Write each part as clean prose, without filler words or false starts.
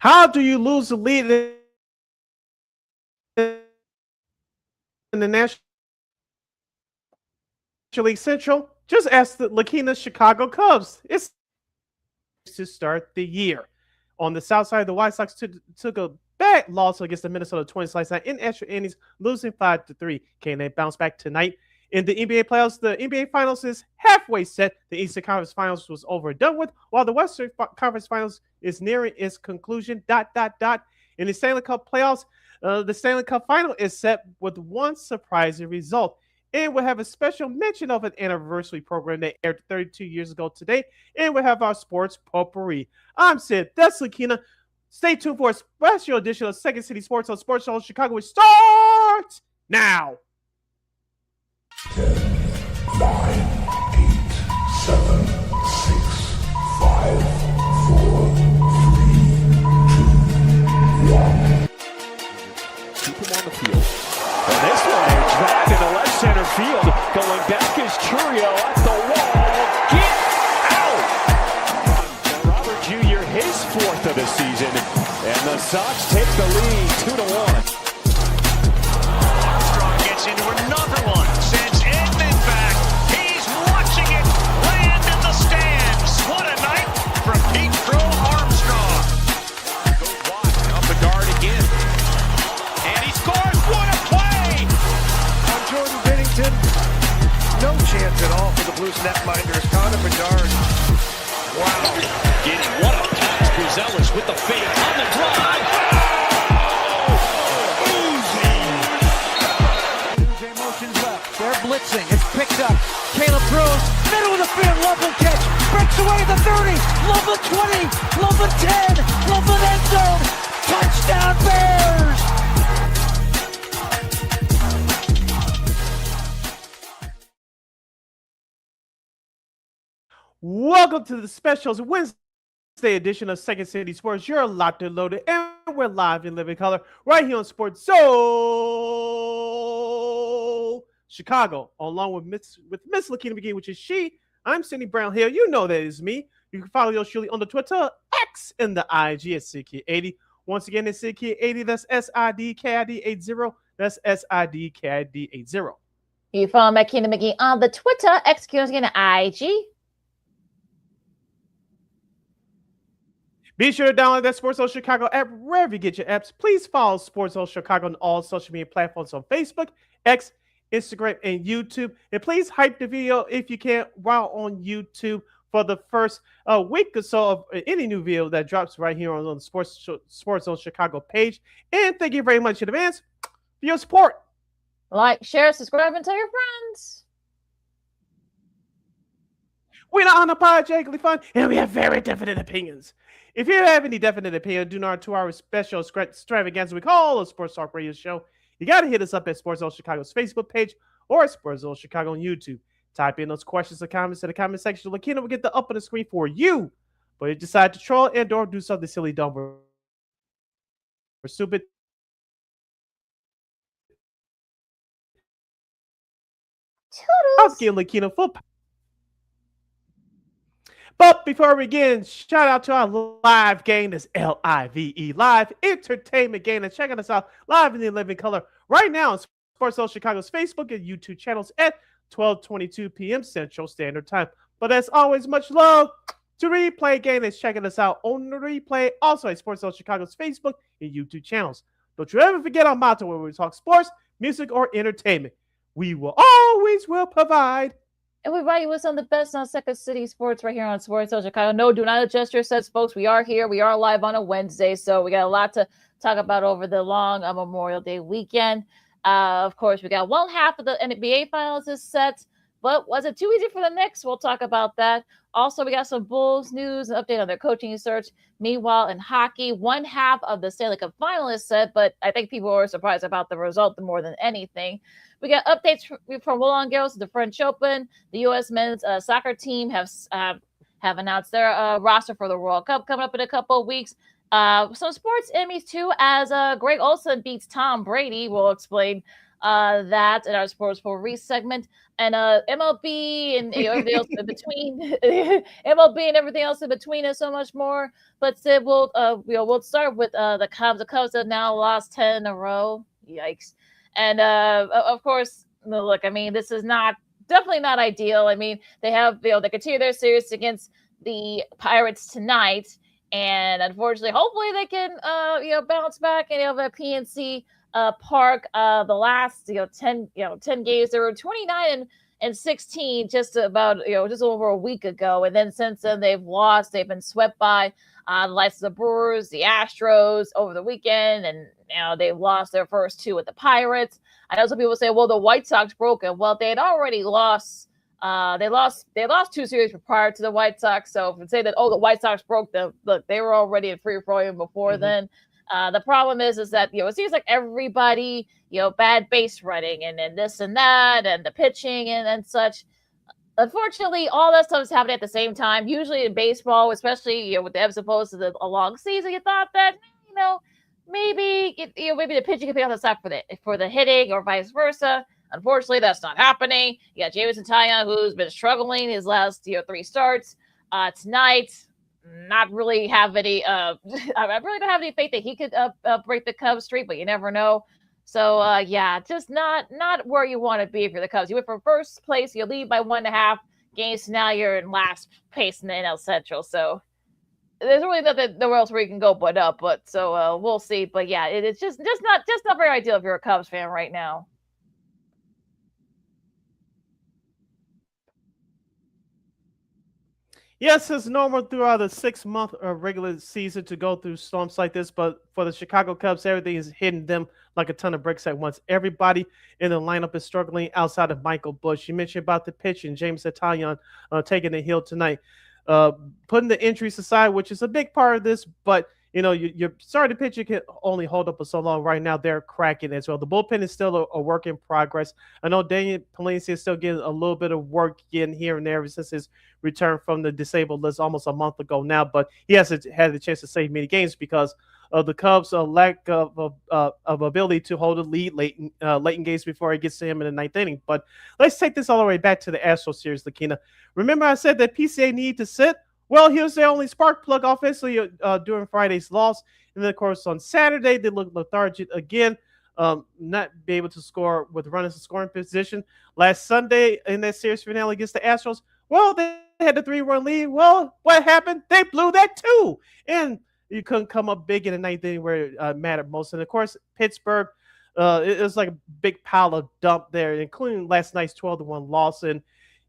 How do you lose the lead in the National League Central? Just ask the LaKeena Chicago Cubs. It's to start the year. On the south side, the White Sox took a bad loss against the Minnesota Twins last night in extra innings, losing 5-3. Can they bounce back tonight? In the NBA playoffs, the NBA Finals is halfway set. The Eastern Conference Finals was over and done with, while the Western Conference Finals is nearing its conclusion. In the Stanley Cup playoffs, the Stanley Cup Final is set with one surprising result. And we'll have a special mention of an anniversary program that aired 32 years ago today. And we'll have our sports potpourri. I'm Sid. That's LaKeena. Stay tuned for a special edition of Second City Sports on Sports Zone Chicago, which starts now. 10, 9, 8, 7, 6, 5, 4, 3, 2, 1. Keep him on the field. And this one, a drive into left center field. Going back is Churio at the wall. Get out! Robert Jr., his fourth of the season. And the Sox take the lead 2-1. Armstrong gets into another one. Sends Edman back. He's watching it land in the stands. What a night from Pete Crow Armstrong. Goes wide, up the guard again. And he scores. What a play! On Jordan Binnington, no chance at all for the Blues netminders. Connor Bedard. Wow. Getting what a pass. Griselles with the fade on the drive. They're blitzing. It's picked up. Caleb Bruce, middle of the field. Loveland catch. Breaks away the 30. Loveland 20. Loveland 10. Loveland end zone. Touchdown Bears. Welcome to the specials Wednesday edition of Second City Sports. You're locked and loaded, and we're live in living color right here on Sports Zone Chicago, along with Miss LaKeena McGee, which is she. I'm Sidney Brown here. You know that is me. You can follow yours truly on the Twitter, X, and the IG at SidKid80. Once again, it's SidKid80. That's SIDKID80. That's SIDKID80. You follow LaKeena McGee on the Twitter, X, and IG. Be sure to download that Sports Zone Chicago app wherever you get your apps. Please follow Sports Zone Chicago on all social media platforms on Facebook, X, Instagram, and YouTube. And please hype the video if you can while on YouTube for the first week or so of any new video that drops right here on the Sports Zone Chicago page. And thank you very much in advance for your support. Like, share, subscribe, and tell your friends. We're not unapologetically fun, and we have very definite opinions. If you have any definite opinion, do not 2-hour special extravaganza we call a Sports Talk Radio Show, you got to hit us up at Sports Zone Chicago's Facebook page or Sports Zone Chicago on YouTube. Type in those questions or comments in the comment section. LaKeena will get the up on the screen for you. But if you decide to troll and or do something silly, dumb, or stupid, I'll give LaKeena full. But before we begin, shout out to our live game. That's LIVE, live entertainment game. And checking us out live in the living color right now on Sports Zone Chicago's Facebook and YouTube channels at 12:22 p.m. Central Standard Time. But as always, much love to Replay Game that's checking us out on the replay. Also at Sports Zone Chicago's Facebook and YouTube channels. Don't you ever forget our motto when we talk sports, music, or entertainment. We will always provide. And we invite you with some of the best on Second City Sports right here on Sports Zone Chicago. No, do not adjust your sets, folks. We are here. We are live on a Wednesday, so we got a lot to talk about over the long Memorial Day weekend. Of course, we got one half of the NBA Finals is set, but was it too easy for the Knicks? We'll talk about that. Also, we got some Bulls news, an update on their coaching search. Meanwhile, in hockey, one half of the Stanley Cup Final is set, but I think people were surprised about the result more than anything. We got updates from Roland Garros, the French Open. The U.S. men's soccer team have announced their roster for the World Cup coming up in a couple of weeks. Some sports Emmys, too, as Greg Olson beats Tom Brady. We'll explain that in our Sports for Reese segment, and MLB and everything else in between, MLB and everything else in between, and so much more. But Sid, we'll start with the Cubs. The Cubs have now lost 10 in a row. Yikes! And of course, look, I mean, this is definitely not ideal. I mean, they continue their series against the Pirates tonight, and unfortunately, hopefully they can bounce back and have a PNC Park. The last 10 games, there were 29 and 16 just over a week ago, and then since then they've lost. They've been swept by the likes of the Brewers, the Astros over the weekend, and they've lost their first two with the Pirates. I know some people say, well, the White Sox broke it. Well, they had already lost. They lost two series prior to the White Sox. So if you say that, the White Sox broke them, look, they were already in free fall even before then. The problem is that it seems like everybody, bad base running and this and that and the pitching and such. Unfortunately, all that stuff is happening at the same time. Usually in baseball, especially with the ebbs and flows of a long season, you thought that maybe maybe the pitching could pick up the slack for the hitting or vice versa. Unfortunately, that's not happening. You got Jameson Taillon, who's been struggling his last 3 starts. Tonight, not really have any. I really don't have any faith that he could break the Cubs streak, but you never know. So just not where you want to be if you're the Cubs. You went from first place, you lead by 1.5 games. Now you're in last place in the NL Central. So there's really nothing nowhere else where you can go but up. But so we'll see. But yeah, it's just not very ideal if you're a Cubs fan right now. Yes, it's normal throughout a 6-month regular season to go through storms like this, but for the Chicago Cubs, everything is hitting them like a ton of bricks at once. Everybody in the lineup is struggling outside of Michael Busch. You mentioned about the pitching, James Taillon taking the hill tonight. Putting the injuries aside, which is a big part of this, but your starting pitcher can only hold up for so long. Right now, they're cracking as well. The bullpen is still a work in progress. I know Daniel Palencia is still getting a little bit of work in here and there ever since his return from the disabled list almost a month ago now, but he hasn't had the chance to save many games because of the Cubs' lack of ability to hold a lead late in games before it gets to him in the 9th inning. But let's take this all the way back to the Astros series, LaKeena. Remember I said that PCA need to sit? Well, he was their only spark plug offensively during Friday's loss. And then, of course, on Saturday, they looked lethargic again, not be able to score with runners in scoring position. Last Sunday in that series finale against the Astros, well, they had the 3-run lead. Well, what happened? They blew that too. And you couldn't come up big in the 9th inning where it mattered most. And, of course, Pittsburgh, it was like a big pile of dump there, including last night's 12-1 loss. And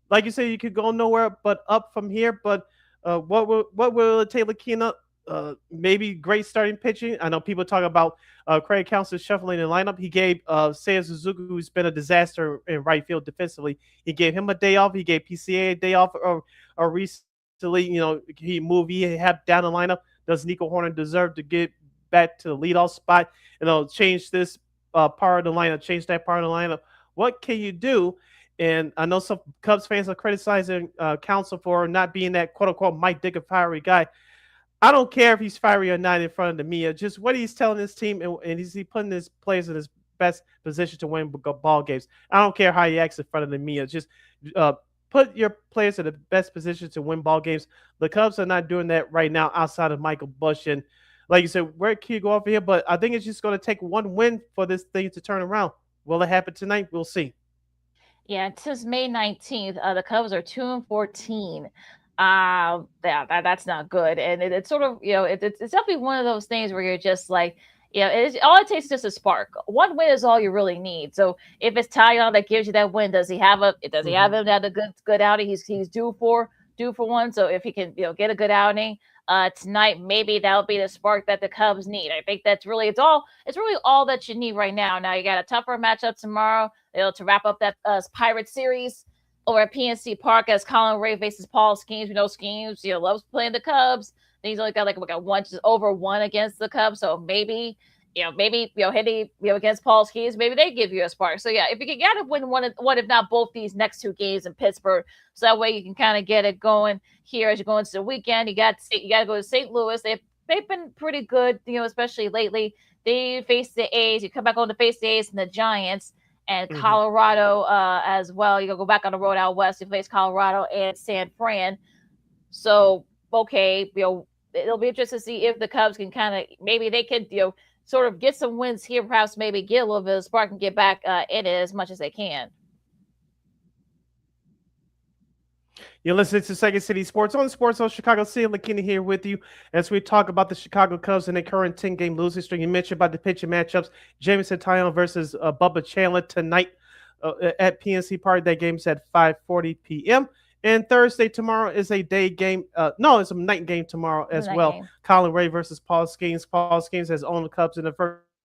like you said, you could go nowhere but up from here. But what will it take, LaKeena? Maybe great starting pitching. I know people talk about Craig Counsell shuffling the lineup. He gave Seiya Suzuki, who's been a disaster in right field defensively, he gave him a day off. He gave PCA a day off or recently. He had down the lineup. Does Nico Horner deserve to get back to the leadoff spot? Change this part of the lineup, change that part of the lineup. What can you do? And I know some Cubs fans are criticizing Counsell for not being that quote-unquote Mike Dick fiery guy. I don't care if he's fiery or not in front of the media. Just what he's telling his team, and is he putting his players in his best position to win ball games. I don't care how he acts in front of the media. Just put your players in the best position to win ball games. The Cubs are not doing that right now outside of Michael Busch. And like you said, where can you go off here? But I think it's just going to take one win for this thing to turn around. Will it happen tonight? We'll see. Yeah, since May 19th, the Cubs are 2-14. That's not good. And it's sort of, it's definitely one of those things where you're just like, all it takes is just a spark. One win is all you really need. So if it's Taillon that gives you that win, does he have him at a good outing? He's due for one. So if he can, get a good outing tonight, maybe that'll be the spark that the Cubs need. I think it's really all that you need right now. Now you got a tougher matchup tomorrow, to wrap up that Pirate series over at PNC Park as Colin Ray faces Paul Skeens. We know Skeens, loves playing the Cubs. Then he's only got one, just over 1 against the Cubs. So maybe hitting against Paul Skeens, maybe they give you a spark. So yeah, if you can get to win one, if not both these next 2 games in Pittsburgh, so that way you can kind of get it going here as you go into the weekend. You got to go to St. Louis. They've been pretty good, especially lately. They face the A's. You come back on to face the A's and the Giants. and Colorado as well. You go back on the road out west. You face Colorado and San Fran. So, okay, it'll be interesting to see if the Cubs can kind of, maybe they could, sort of get some wins here, perhaps maybe get a little bit of spark and get back in it as much as they can. You're listening to Second City Sports on Sports on Chicago City. LaKeena here with you as we talk about the Chicago Cubs and their current 10-game losing streak. You mentioned about the pitching matchups. Jameson Taillon versus Bubba Chandler tonight at PNC Park. That game's at 5:40 p.m. And Thursday tomorrow is a day game. It's a night game tomorrow as well. Game. Colin Ray versus Paul Skeens. Paul Skeens has owned the Cubs in the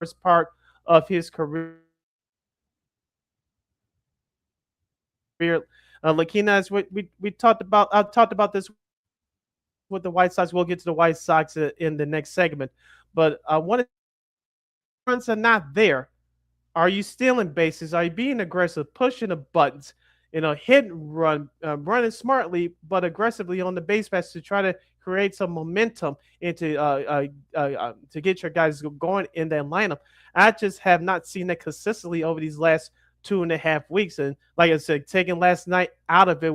first part of his career. LaKeena, as we talked about, I talked about this with the White Sox. We'll get to the White Sox in the next segment. But when runs are not there, are you stealing bases? Are you being aggressive, pushing the buttons? Hit and run, running smartly but aggressively on the base paths to try to create some momentum and to get your guys going in that lineup. I just have not seen that consistently over these last 2.5 weeks, and like I said, taking last night out of it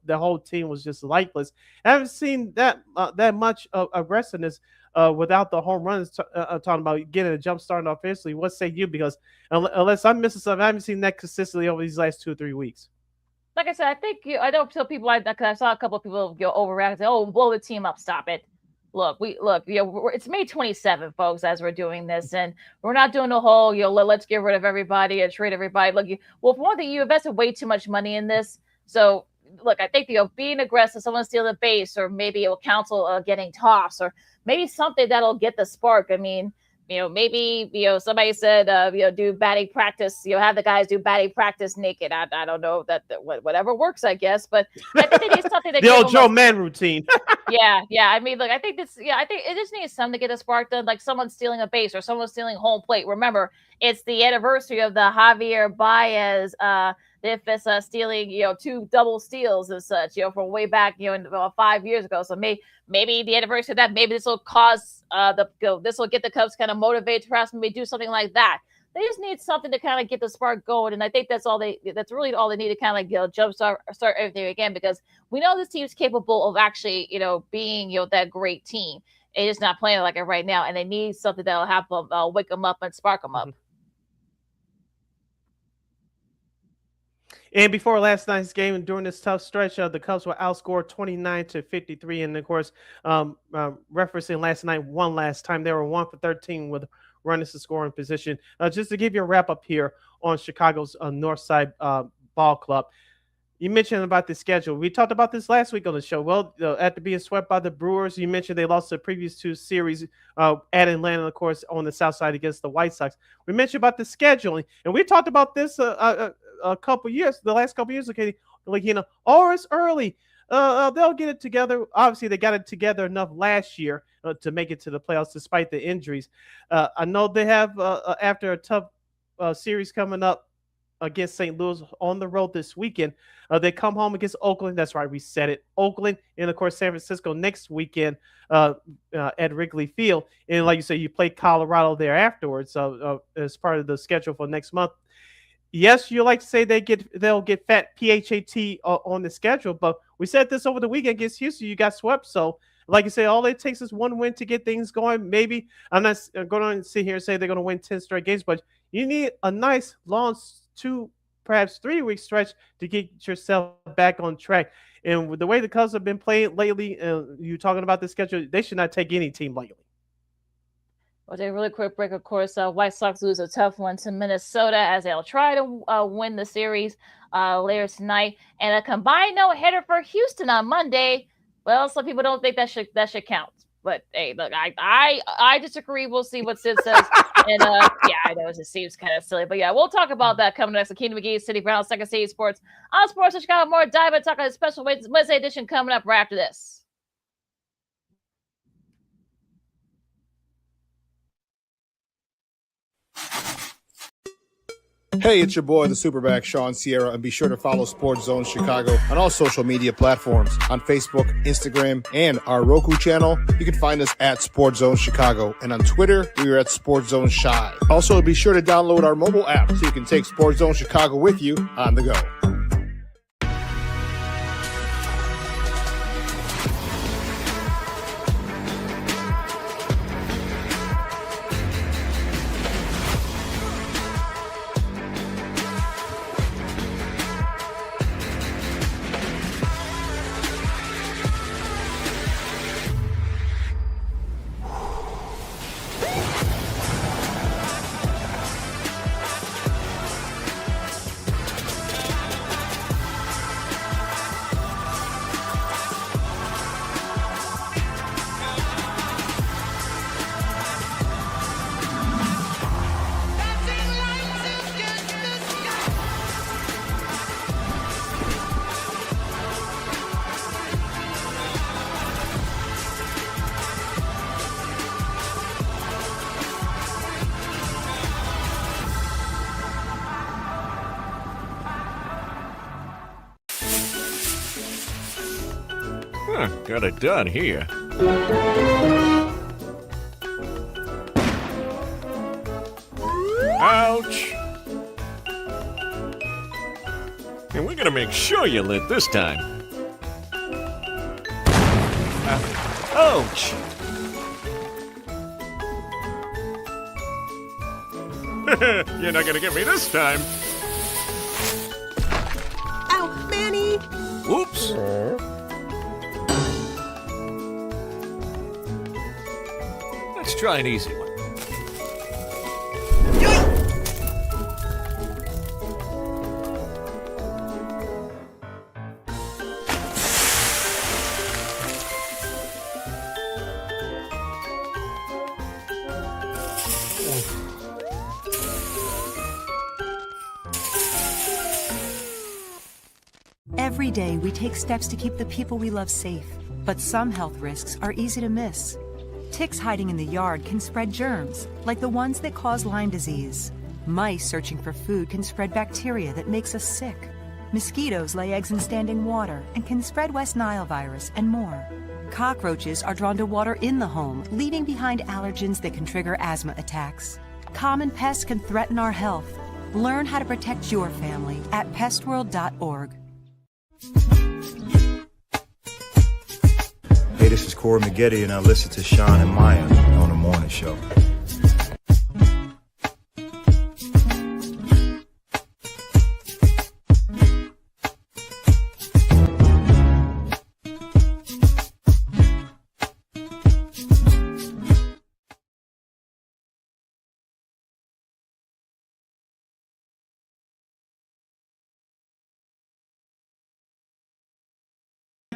the whole team was just lifeless. I haven't seen that much aggressiveness without the home runs. Talking about getting a jump starting offensively. What say you? Because unless I'm missing something, I haven't seen that consistently over these last 2 or 3 weeks. Like I said, I think I don't tell people like that because I saw a couple of people overreact and say, "Oh, blow the team up, stop it." Look, it's May 27th, folks, as we're doing this, and we're not doing the whole, let's get rid of everybody and trade everybody. Look, for one thing, you invested way too much money in this. So, look, I think, being aggressive, someone steal the base, or maybe it will counsel getting tossed, or maybe something that'll get the spark. I mean, maybe, somebody said, do batting practice, have the guys do batting practice naked. I don't know that whatever works, I guess, but I think they need something that the old Joe Man routine. Yeah. I mean, look, I think it just needs something to get a spark done, like someone stealing a base or someone stealing home plate. Remember, it's the anniversary of the Javier Baez, Ifes stealing, 2 double steals and such, from way back, 5 years ago. So maybe the anniversary of that, maybe this will cause this will get the Cubs kind of motivated to perhaps maybe do something like that. They just need something to kind of get the spark going, and I think that's really all they need to kind of jumpstart everything again, because we know this team's capable of actually being that great team. It's just not playing like it right now, and they need something that'll have them wake them up and spark them up. And before last night's game, and during this tough stretch, the Cubs were outscored 29-53. And of course, referencing last night one last time, they were 1 for 13 with runners to score in position. Just to give you a wrap up here on Chicago's North Side Ball Club. You mentioned about the schedule. We talked about this last week on the show. Well, after being swept by the Brewers, you mentioned they lost the previous 2 series at Atlanta, of course, on the south side against the White Sox. We mentioned about the scheduling, and we talked about this the last couple of years, okay, LaKeena. Oh, it's early. They'll get it together. Obviously, they got it together enough last year to make it to the playoffs despite the injuries. I know they have, after a tough series coming up against St. Louis on the road this weekend, they come home against Oakland. That's right, we said it. Oakland, and of course, San Francisco next weekend at Wrigley Field. And like you said, you play Colorado there afterwards as part of the schedule for next month. Yes, you like to say they'll get fat PHAT on the schedule, but we said this over the weekend against Houston. You got swept, so like you say, all it takes is one win to get things going. Maybe I'm not going to sit here and say they're going to win 10 straight games, but you need a nice long 2, perhaps 3 week stretch to get yourself back on track. And with the way the Cubs have been playing lately, you talking about the schedule, they should not take any team lightly. We'll take a really quick break. Of course, White Sox lose a tough one to Minnesota as they'll try to win the series later tonight. And a combined no-hitter for Houston on Monday. Well, some people don't think that should count. But hey, look, I disagree. We'll see what Sid says. And yeah, I know it seems kind of silly, but yeah, we'll talk about that coming next. LaKeena McGee, City Brown, Second City Sports on Sports in Chicago. More dive and talk on a special Wednesday edition coming up right after this. Hey, it's your boy, the Superback, Sean Sierra, and be sure to follow Sports Zone Chicago on all social media platforms on Facebook, Instagram, and our Roku channel. You can find us at Sports Zone Chicago, and on Twitter, we are at Sports Zone Shy. Also, be sure to download our mobile app so you can take Sports Zone Chicago with you on the go. Got it done here. Ouch! And we're gonna make sure you live this time. Ouch! You're not gonna get me this time. Ow, Manny! Whoops! Let's try an easy one. Every day we take steps to keep the people we love safe, but some health risks are easy to miss. Ticks hiding in the yard can spread germs, like the ones that cause Lyme disease. Mice searching for food can spread bacteria that makes us sick. Mosquitoes lay eggs in standing water and can spread West Nile virus and more. Cockroaches are drawn to water in the home, leaving behind allergens that can trigger asthma attacks. Common pests can threaten our health. Learn how to protect your family at pestworld.org. Hey, this is Corey McGee, and I listen to Sean and Maya on the morning show.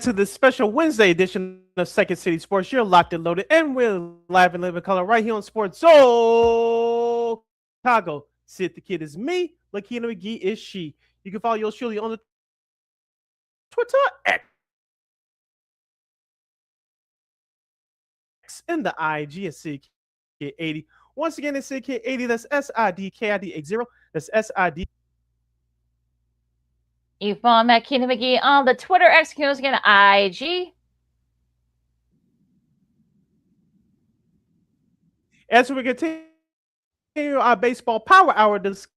To the special Wednesday edition of Second City Sports. You're locked and loaded, and we're live and live in color right here on Sports Zone Chicago. Sid the Kid is me. LaKeena McGee is she. You can follow yours truly on the Twitter X and the IG at SidKid80. Once again, it's SidKid80. That's SIDKID80. That's SID. You follow LaKeena McGee on the Twitter, X, again, IG. As we continue our baseball power hour discussing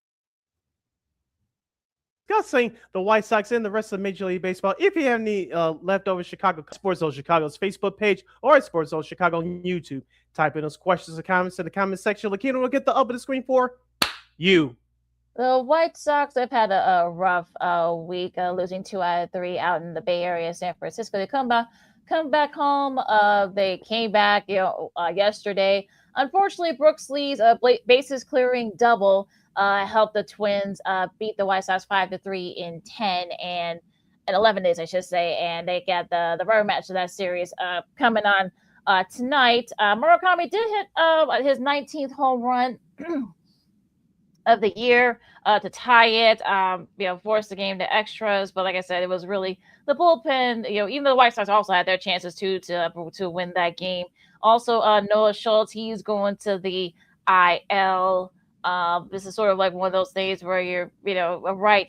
the White Sox and the rest of Major League Baseball. If you have any leftover Chicago Sports Zone Chicago's Facebook page or at Sports Zone Chicago on YouTube, type in those questions or comments in the comment section. LaKeena will get the up of the screen for you. The White Sox have had a rough week, losing 2 out of 3 out in the Bay Area, San Francisco. They come back home. They came back, yesterday. Unfortunately, Brooks Lee's bases clearing double helped the Twins beat the White Sox 5-3 in 10 and in 11 days, I should say. And they get the rubber match of that series coming on tonight. Murakami did hit his 19th home run of the year to tie it, force the game to extras. But like I said, it was really the bullpen, even though the White Sox also had their chances too to win that game. Also, Noah Schultz, he's going to the IL This is sort of like one of those things where you're, right.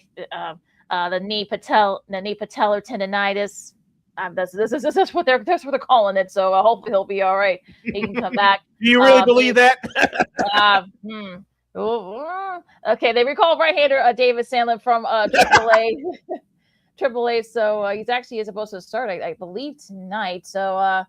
The knee patellar tendonitis. That's what they're calling it. So hopefully he'll be all right. He can come back. Do you really believe that? Okay, they recall right-hander David Sandlin from AAA. AAA. So he's actually supposed to start, I believe, tonight. So,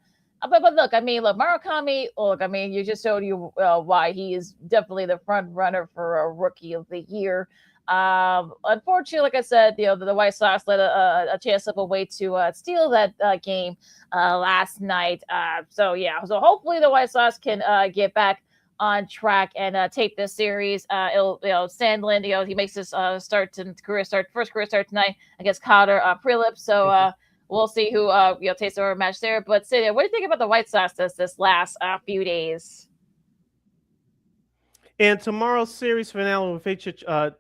but look, Murakami. Look, you just showed you why he is definitely the front runner for a Rookie of the Year. Unfortunately, like I said, the White Sox let a chance slip away to steal that game last night. So hopefully the White Sox can get back on track and take this series. Sandlin, he makes his first career start tonight against Cotter Prelip. So we'll see who takes over a match there. But Sidney, what do you think about the White Sox this last few days? And tomorrow's series finale will feature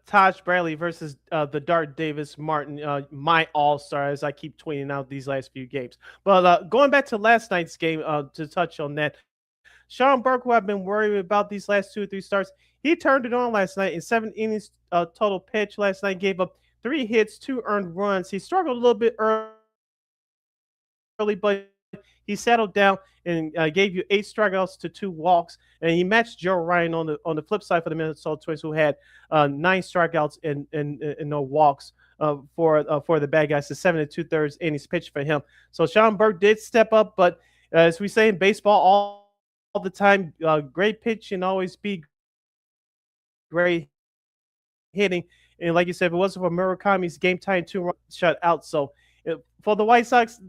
Taj Bradley versus the Dart Davis Martin, my all-star, as I keep tweeting out these last few games. But going back to last night's game, to touch on that, Sean Burke, who I've been worried about these last 2 or 3 starts, he turned it on last night in 7 innings total pitch last night, gave up 3 hits, 2 earned runs. He struggled a little bit early, but he settled down and gave you 8 strikeouts to 2 walks, and he matched Joe Ryan on the flip side for the Minnesota Twins, who had 9 strikeouts and no walks for the bad guys. The 7 2/3 innings pitched for him. So Sean Burke did step up, but as we say in baseball all the time, great pitching always be great hitting. And like you said, if it wasn't for Murakami's game-tying 2-run shutout. So for the White Sox,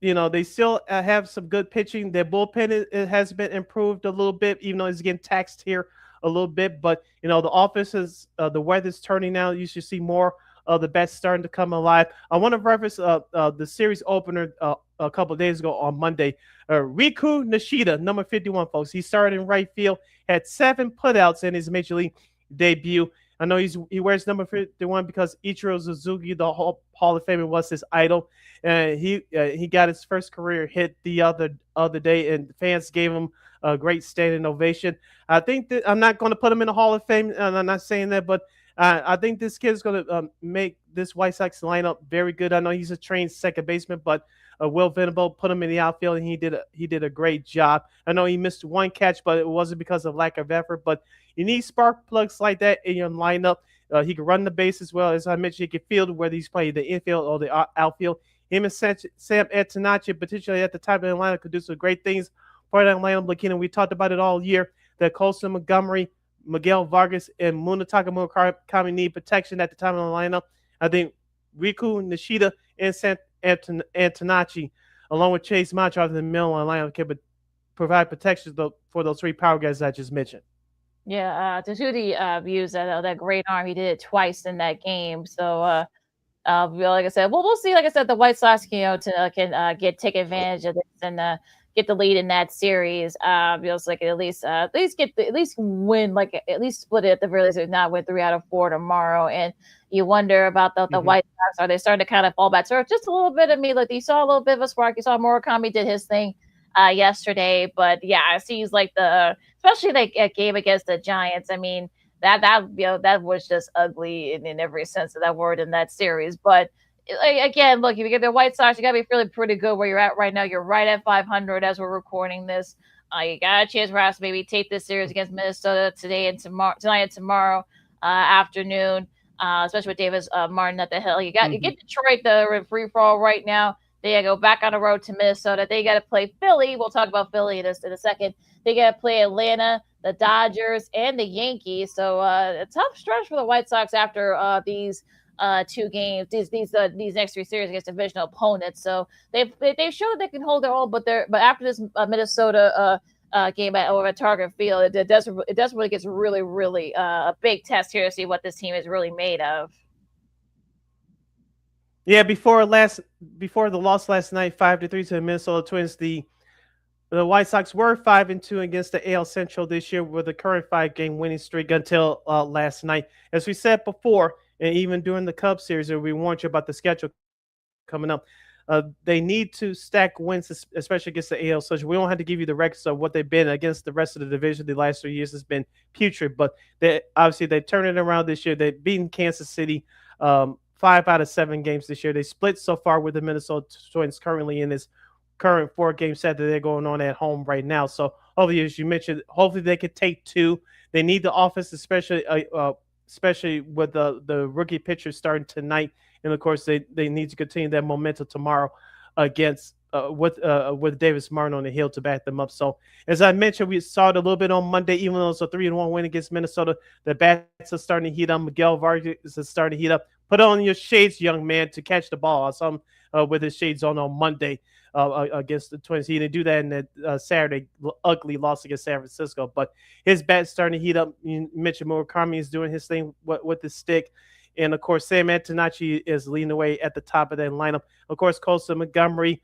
they still have some good pitching. Their bullpen it has been improved a little bit, even though it's getting taxed here a little bit. But, the offense is the weather's turning now. You should see more of the bats starting to come alive. I want to reference the series opener a couple of days ago on Monday. Riku Nishida, number 51, folks. He started in right field, had 7 putouts in his major league debut. I know he wears number 51 because Ichiro Suzuki, the Hall of Famer, was his idol. And he got his first career hit the other day, and fans gave him a great standing ovation. I think that I'm not going to put him in the Hall of Fame, and I'm not saying that, but I think this kid is going to make this White Sox lineup very good. I know he's a trained second baseman, but Will Venable put him in the outfield, and he did a great job. I know he missed 1 catch, but it wasn't because of lack of effort. But you need spark plugs like that in your lineup. He can run the base as well. As I mentioned, he can field whether he's playing the infield or the outfield. Him and Sam Antonacci, potentially at the top of the lineup, could do some great things for that lineup. LaKeena, we talked about it all year, that Colson Montgomery, Miguel Vargas, and Munetaka Murakami need protection at the time of the lineup. I think Riku Nishida and Sam Antonacci, along with Chase Machado in the middle of the lineup, can provide protection for those 3 power guys I just mentioned. Yeah, Tajuti used that great arm. He did it twice in that game. So, like I said, we'll see. Like I said, the White Sox, can take advantage of this and get the lead in that series. So like at least win, like at least split it at the very least, if not win 3 out of 4 tomorrow. And you wonder about the White Sox. Are they starting to kind of fall back to earth just a little bit? Like you saw a little bit of a spark. You saw Murakami did his thing yesterday, but it seems like especially that game against the Giants. That was just ugly in every sense of that word in that series. But again, look, if you get the White Sox, you got to be feeling pretty good where you're at right now. You're right at 500 as we're recording this. You got a chance for us to maybe take this series against Minnesota tonight and tomorrow afternoon, especially with Davis Martin at the hill. You get Detroit, the free fall right now. They got to go back on the road to Minnesota. They got to play Philly. We'll talk about Philly in a second. They got to play Atlanta, the Dodgers, and the Yankees. So a tough stretch for the White Sox after these 2 games, these next 3 series against divisional opponents. So they've shown that they can hold their own, but after this Minnesota game over at Target Field, it does really gets really, really a big test here to see what this team is really made of. Yeah, before the loss last night, 5-3 to the Minnesota Twins, the White Sox were 5-2 against the AL Central this year with a current 5-game winning streak until last night. As we said before, and even during the Cubs series, we warned you about the schedule coming up. They need to stack wins, especially against the AL. So we don't have to give you the records of what they've been against the rest of the division. The last 3 years has been putrid, but they turned it around this year. They've beaten Kansas City 5 out of 7 games this year. They split so far with the Minnesota Twins currently in this current 4-game set that they're going on at home right now. So hopefully, as you mentioned, hopefully they could take 2. They need the offense, especially with the rookie pitchers starting tonight. And of course, they need to continue that momentum tomorrow against with Davis Martin on the hill to back them up. So as I mentioned, we saw it a little bit on Monday, even though it's a 3-1 win against Minnesota. The bats are starting to heat up. Miguel Vargas is starting to heat up. Put on your shades, young man, to catch the ball. I saw him with his shades on Monday against the Twins. He didn't do that in the Saturday ugly loss against San Francisco, but his bat's starting to heat up. You mentioned Murakami is doing his thing with the stick. And, of course, Sam Antonacci is leading the way at the top of that lineup. Of course, Colson Montgomery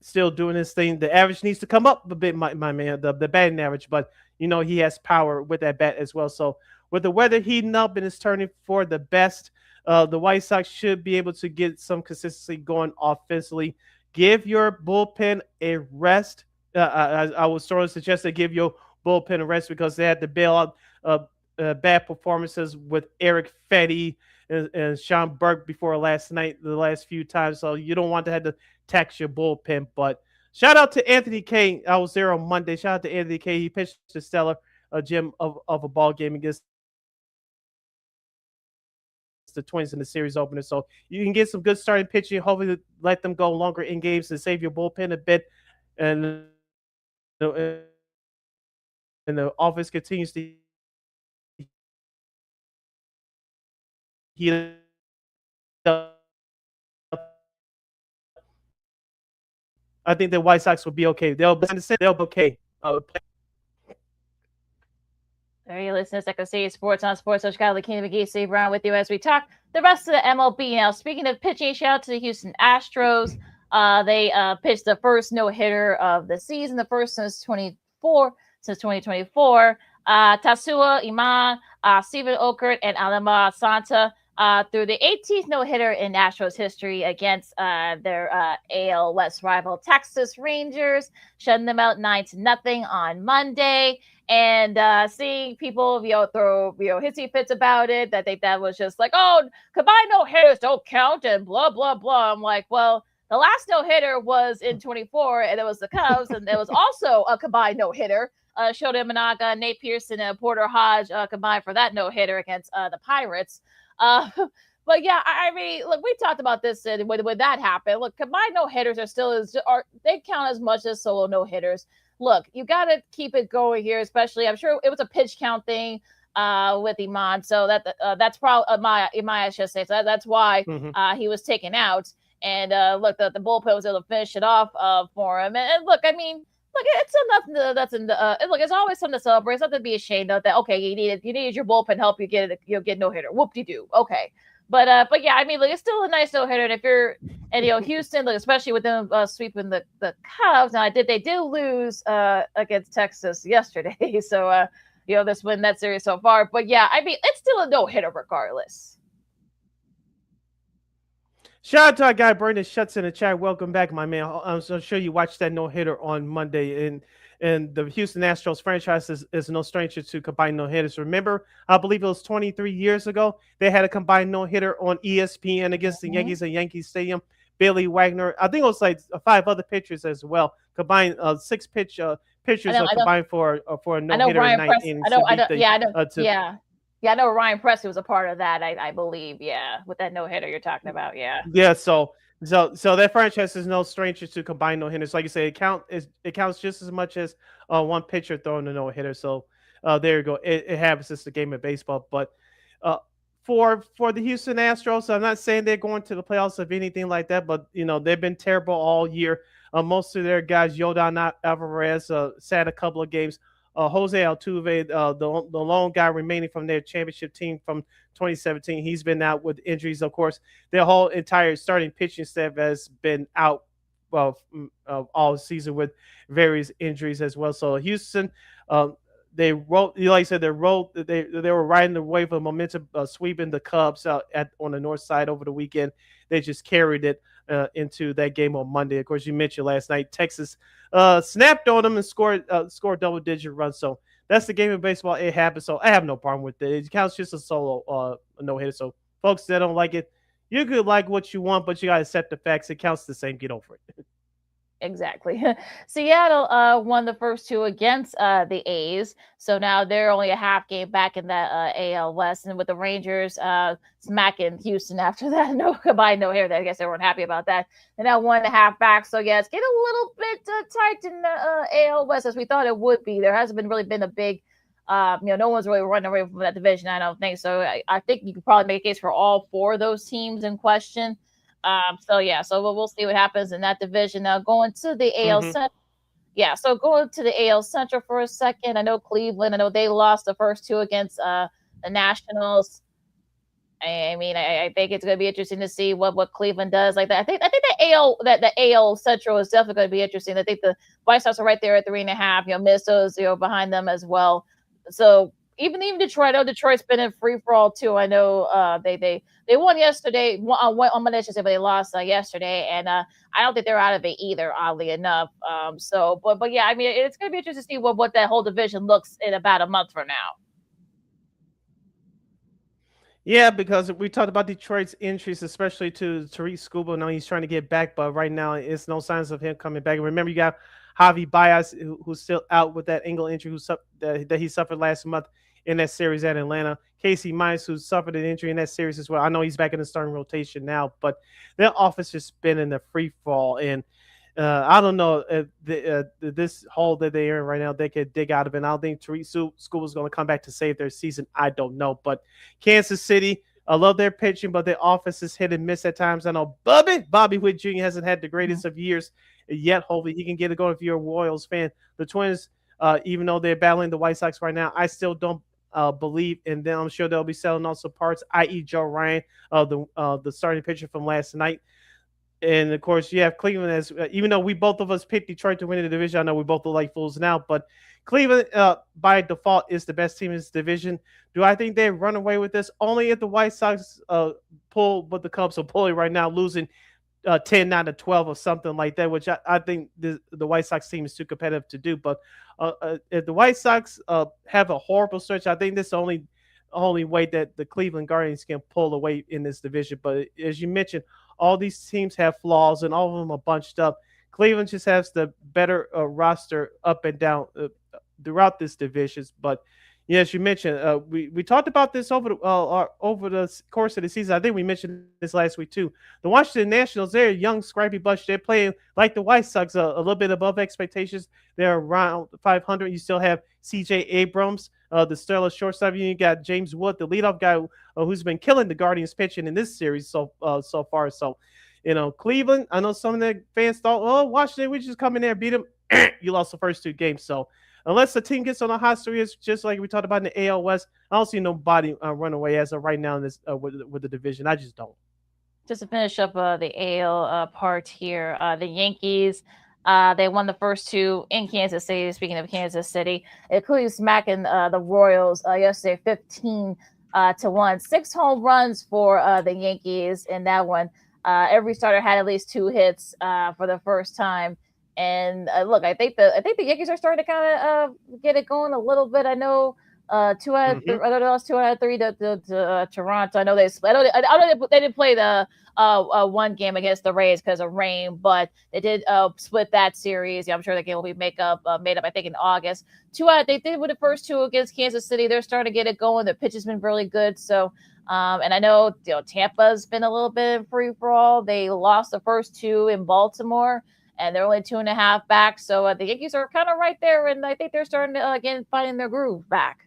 still doing his thing. The average needs to come up a bit, my man, the batting average. But, he has power with that bat as well. So with the weather heating up and it's turning for the best, the White Sox should be able to get some consistency going offensively. Give your bullpen a rest. I would sort of suggest they give your bullpen a rest because they had to bail out bad performances with Eric Fetty and Sean Burke before last night, the last few times. So you don't want to have to tax your bullpen. But shout out to Anthony Kay. I was there on Monday. Shout out to Anthony Kay. He pitched a stellar gem of a ball game against the Twins in the series opener. So you can get some good starting pitching. Hopefully let them go longer in games and save your bullpen a bit. And the offense continues to heat up. I think the White Sox will be okay. They'll be okay. There you listen to Second City Sports on Sports Chicago. LaKeena, McGee, Steve Brown with you as we talk the rest of the MLB. Now, speaking of pitching, shout out to the Houston Astros. They pitched the first no-hitter of the season, the first since 2024. Tatsuya Iman, Steven Okert, and Alema Santa through the 18th no-hitter in Astros history against their AL West rival Texas Rangers, shutting them out 9-0 on Monday. And seeing people, throw, hissy fits about it, that think that was just like, oh, combined no-hitters don't count and blah, blah, blah. I'm like, well, the last no-hitter was in 24, and it was the Cubs, and there was also a combined no-hitter. Shota Imanaga, Nate Pearson, and Porter Hodge combined for that no-hitter against the Pirates. But yeah, I mean, look, we talked about this when that happened. Look, combined no-hitters they count as much as solo no-hitters. Look, you got to keep it going here, especially, I'm sure it was a pitch count thing with Iman. So that's probably Imai, I should say. So that's why he was taken out. And look, the bullpen was able to finish it off for him. And look, I mean, look, it's nothing look, it's always something to celebrate. It's nothing to be ashamed of. That okay, you needed your bullpen help. You get no hitter. Whoop-de-doo. Okay, but yeah, I mean, look, it's still a nice no hitter. And if you're Houston, look, especially with them sweeping the Cubs. Now they did lose against Texas yesterday, so this win that series so far. But yeah, I mean, it's still a no hitter regardless. Shout out to our guy Brandon Schutz in the chat. Welcome back, my man. I'm so sure you watched that no-hitter on Monday. And the Houston Astros franchise is no stranger to combined no-hitters. Remember, I believe it was 23 years ago, they had a combined no-hitter on ESPN against the Yankees at Yankee Stadium. Billy Wagner, I think it was like 5 other pitchers as well. Combined 6 pitchers combined for a no-hitter in 19. Yeah, I know Ryan Presley was a part of that, I believe. Yeah, with that no-hitter you're talking about. Yeah. Yeah, so that franchise is no stranger to combined no-hitters. Like you say, it counts just as much as one pitcher throwing a no-hitter. So there you go. It happens. It's the game of baseball. But for the Houston Astros, I'm not saying they're going to the playoffs or anything like that, but they've been terrible all year. Most of their guys, Yordan Alvarez, sat a couple of games. Jose Altuve, the lone guy remaining from their championship team from 2017, he's been out with injuries. Of course, their whole entire starting pitching staff has been out all season with various injuries as well. So Houston, they were riding the wave of momentum, sweeping the Cubs out on the north side over the weekend. They just carried it. into that game on Monday. Of course, you mentioned last night Texas snapped on them and scored double-digit runs. So that's the game of baseball. It happens. So I have no problem with it. It counts just a solo no-hitter. So folks that don't like it, you could like what you want, but you got to accept the facts. It counts the same. Get over it. Exactly. Seattle won the first two against the A's, so now they're only a half game back in that AL West, and with the Rangers smacking Houston after that no combined no hitter, I guess they weren't happy about that. They're now 1.5 back, so yeah, it's getting a little bit tight in the AL West as we thought it would be. There hasn't really been a big, no one's really running away from that division. I don't think so. I think you could probably make a case for all four of those teams in question. So we'll see what happens in that division. Now going to the AL Central. Yeah, so going to the AL Central for a second. I know Cleveland, they lost the first two against the Nationals. I mean, I think it's going to be interesting to see what Cleveland does like that. I think the AL Central is definitely going to be interesting. I think the White Sox are right there at 3.5. Minnesota's behind them as well. So even Detroit, I know Detroit's been in free for all too. I know they won yesterday on Monday, but they lost yesterday, and I don't think they're out of it either. Oddly enough, but yeah, I mean, it's going to be interesting to see what that whole division looks in about a month from now. Yeah, because we talked about Detroit's injuries, especially to Tariq Skubal. Now he's trying to get back, but right now it's no signs of him coming back. Remember, you got Javi Baez, who's still out with that ankle injury that he suffered last month in that series at Atlanta. Casey Mize, who suffered an injury in that series as well. I know he's back in the starting rotation now, but their offense has been in the free fall. And I don't know if this hole that they're in right now, they could dig out of it. And I don't think Tariq Skubal is going to come back to save their season. I don't know. But Kansas City, I love their pitching, but their offense is hit and miss at times. I know Bobby Witt Jr. hasn't had the greatest of years yet. Hopefully he can get it going if you're a Royals fan. The Twins, even though they're battling the White Sox right now, I still don't believe in them. I'm sure they'll be selling off some parts, i.e. Joe Ryan, the starting pitcher from last night. And of course, you have Cleveland as even though we both of us picked Detroit to win the division. I know we both look like fools now, but Cleveland by default is the best team in this division. Do I think they run away with this? Only if the White Sox pull what the Cubs are pulling right now, losing 10 out of 12 or something like that, which I think the White Sox team is too competitive to do. But if the White Sox have a horrible stretch, I think this is the only way that the Cleveland Guardians can pull away in this division. But as you mentioned, all these teams have flaws and all of them are bunched up. Cleveland just has the better roster up and down throughout this division. But yeah, as you mentioned, we talked about this over the course of the season. I think we mentioned this last week too. The Washington Nationals, they're a young, scrappy bunch. They're playing like the White Sox, a little bit above expectations. They're around 500. You still have C.J. Abrams, the stellar shortstop. You got James Wood, the leadoff guy who's been killing the Guardians pitching in this series so far. So, Cleveland, I know some of the fans thought, oh, Washington, we just come in there and beat them. You lost the first two games. So, unless the team gets on a hot streak, just like we talked about in the AL West, I don't see nobody run away as of right now in this with the division. I just don't. Just to finish up the AL part here, the Yankees, they won the first two in Kansas City. Speaking of Kansas City, including smacking the Royals yesterday, 15-1. 6 home runs for the Yankees in that one. Every starter had at least 2 hits for the first time. And look, I think the Yankees are starting to kind of get it going a little bit. I know 2 out of 3. I know they lost 2 out of 3 to Toronto. I know they didn't play the one game against the Rays because of rain, but they did split that series. Yeah, I'm sure the game will be made up. I think in August. They did with the first 2 against Kansas City. They're starting to get it going. The pitch has been really good. So. And I know Tampa's been a little bit in free for all. They lost the first 2 in Baltimore. And they're only 2.5 back. So the Yankees are kind of right there. And I think they're starting to, again, finding their groove back.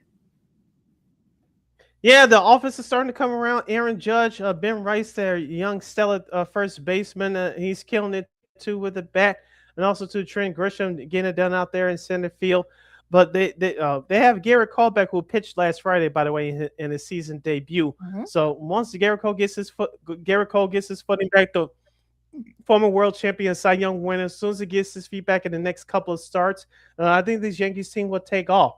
Yeah, the offense is starting to come around. Aaron Judge, Ben Rice, their young stellar first baseman. He's killing it, too, with the bat. And also, to Trent Grisham getting it done out there in center field. But they have Garrett Callback, who pitched last Friday, by the way, in his season debut. So once Garrett Cole gets his footing back, the former world champion, Cy Young winner, as soon as he gets his feet back in the next couple of starts, I think this Yankees team will take off.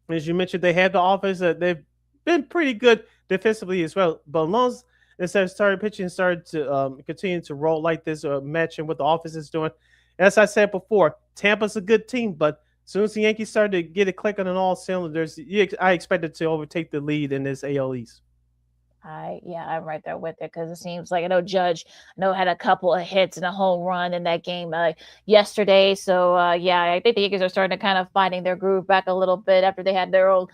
As you mentioned, they have the offense. They've been pretty good defensively as well. But as long instead of starting pitching, started to continue to roll like this, matching what the offense is doing. As I said before, Tampa's a good team, but as soon as the Yankees started to get it clicking on all cylinders, I expected to overtake the lead in this AL East. I'm right there with it because it seems like I know Judge had a couple of hits and a home run in that game yesterday. So I think the Yankees are starting to kind of finding their groove back a little bit after they had their own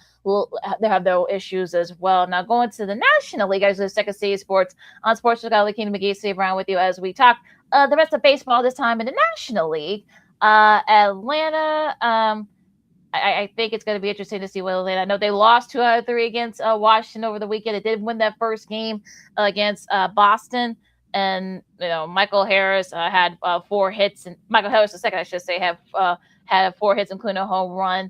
issues as well. Now going to the National League, guys, the second city sports on Sports Chicago. LaKeena, McGee, Steve Brown with you as we talk the rest of baseball this time in the National League. Atlanta. I think it's going to be interesting to see what Atlanta. I know they lost 2 out of 3 against Washington over the weekend. They did win that first game against Boston, and Michael Harris had 4 hits, and Michael Harris II, I should say, had 4 hits, including a home run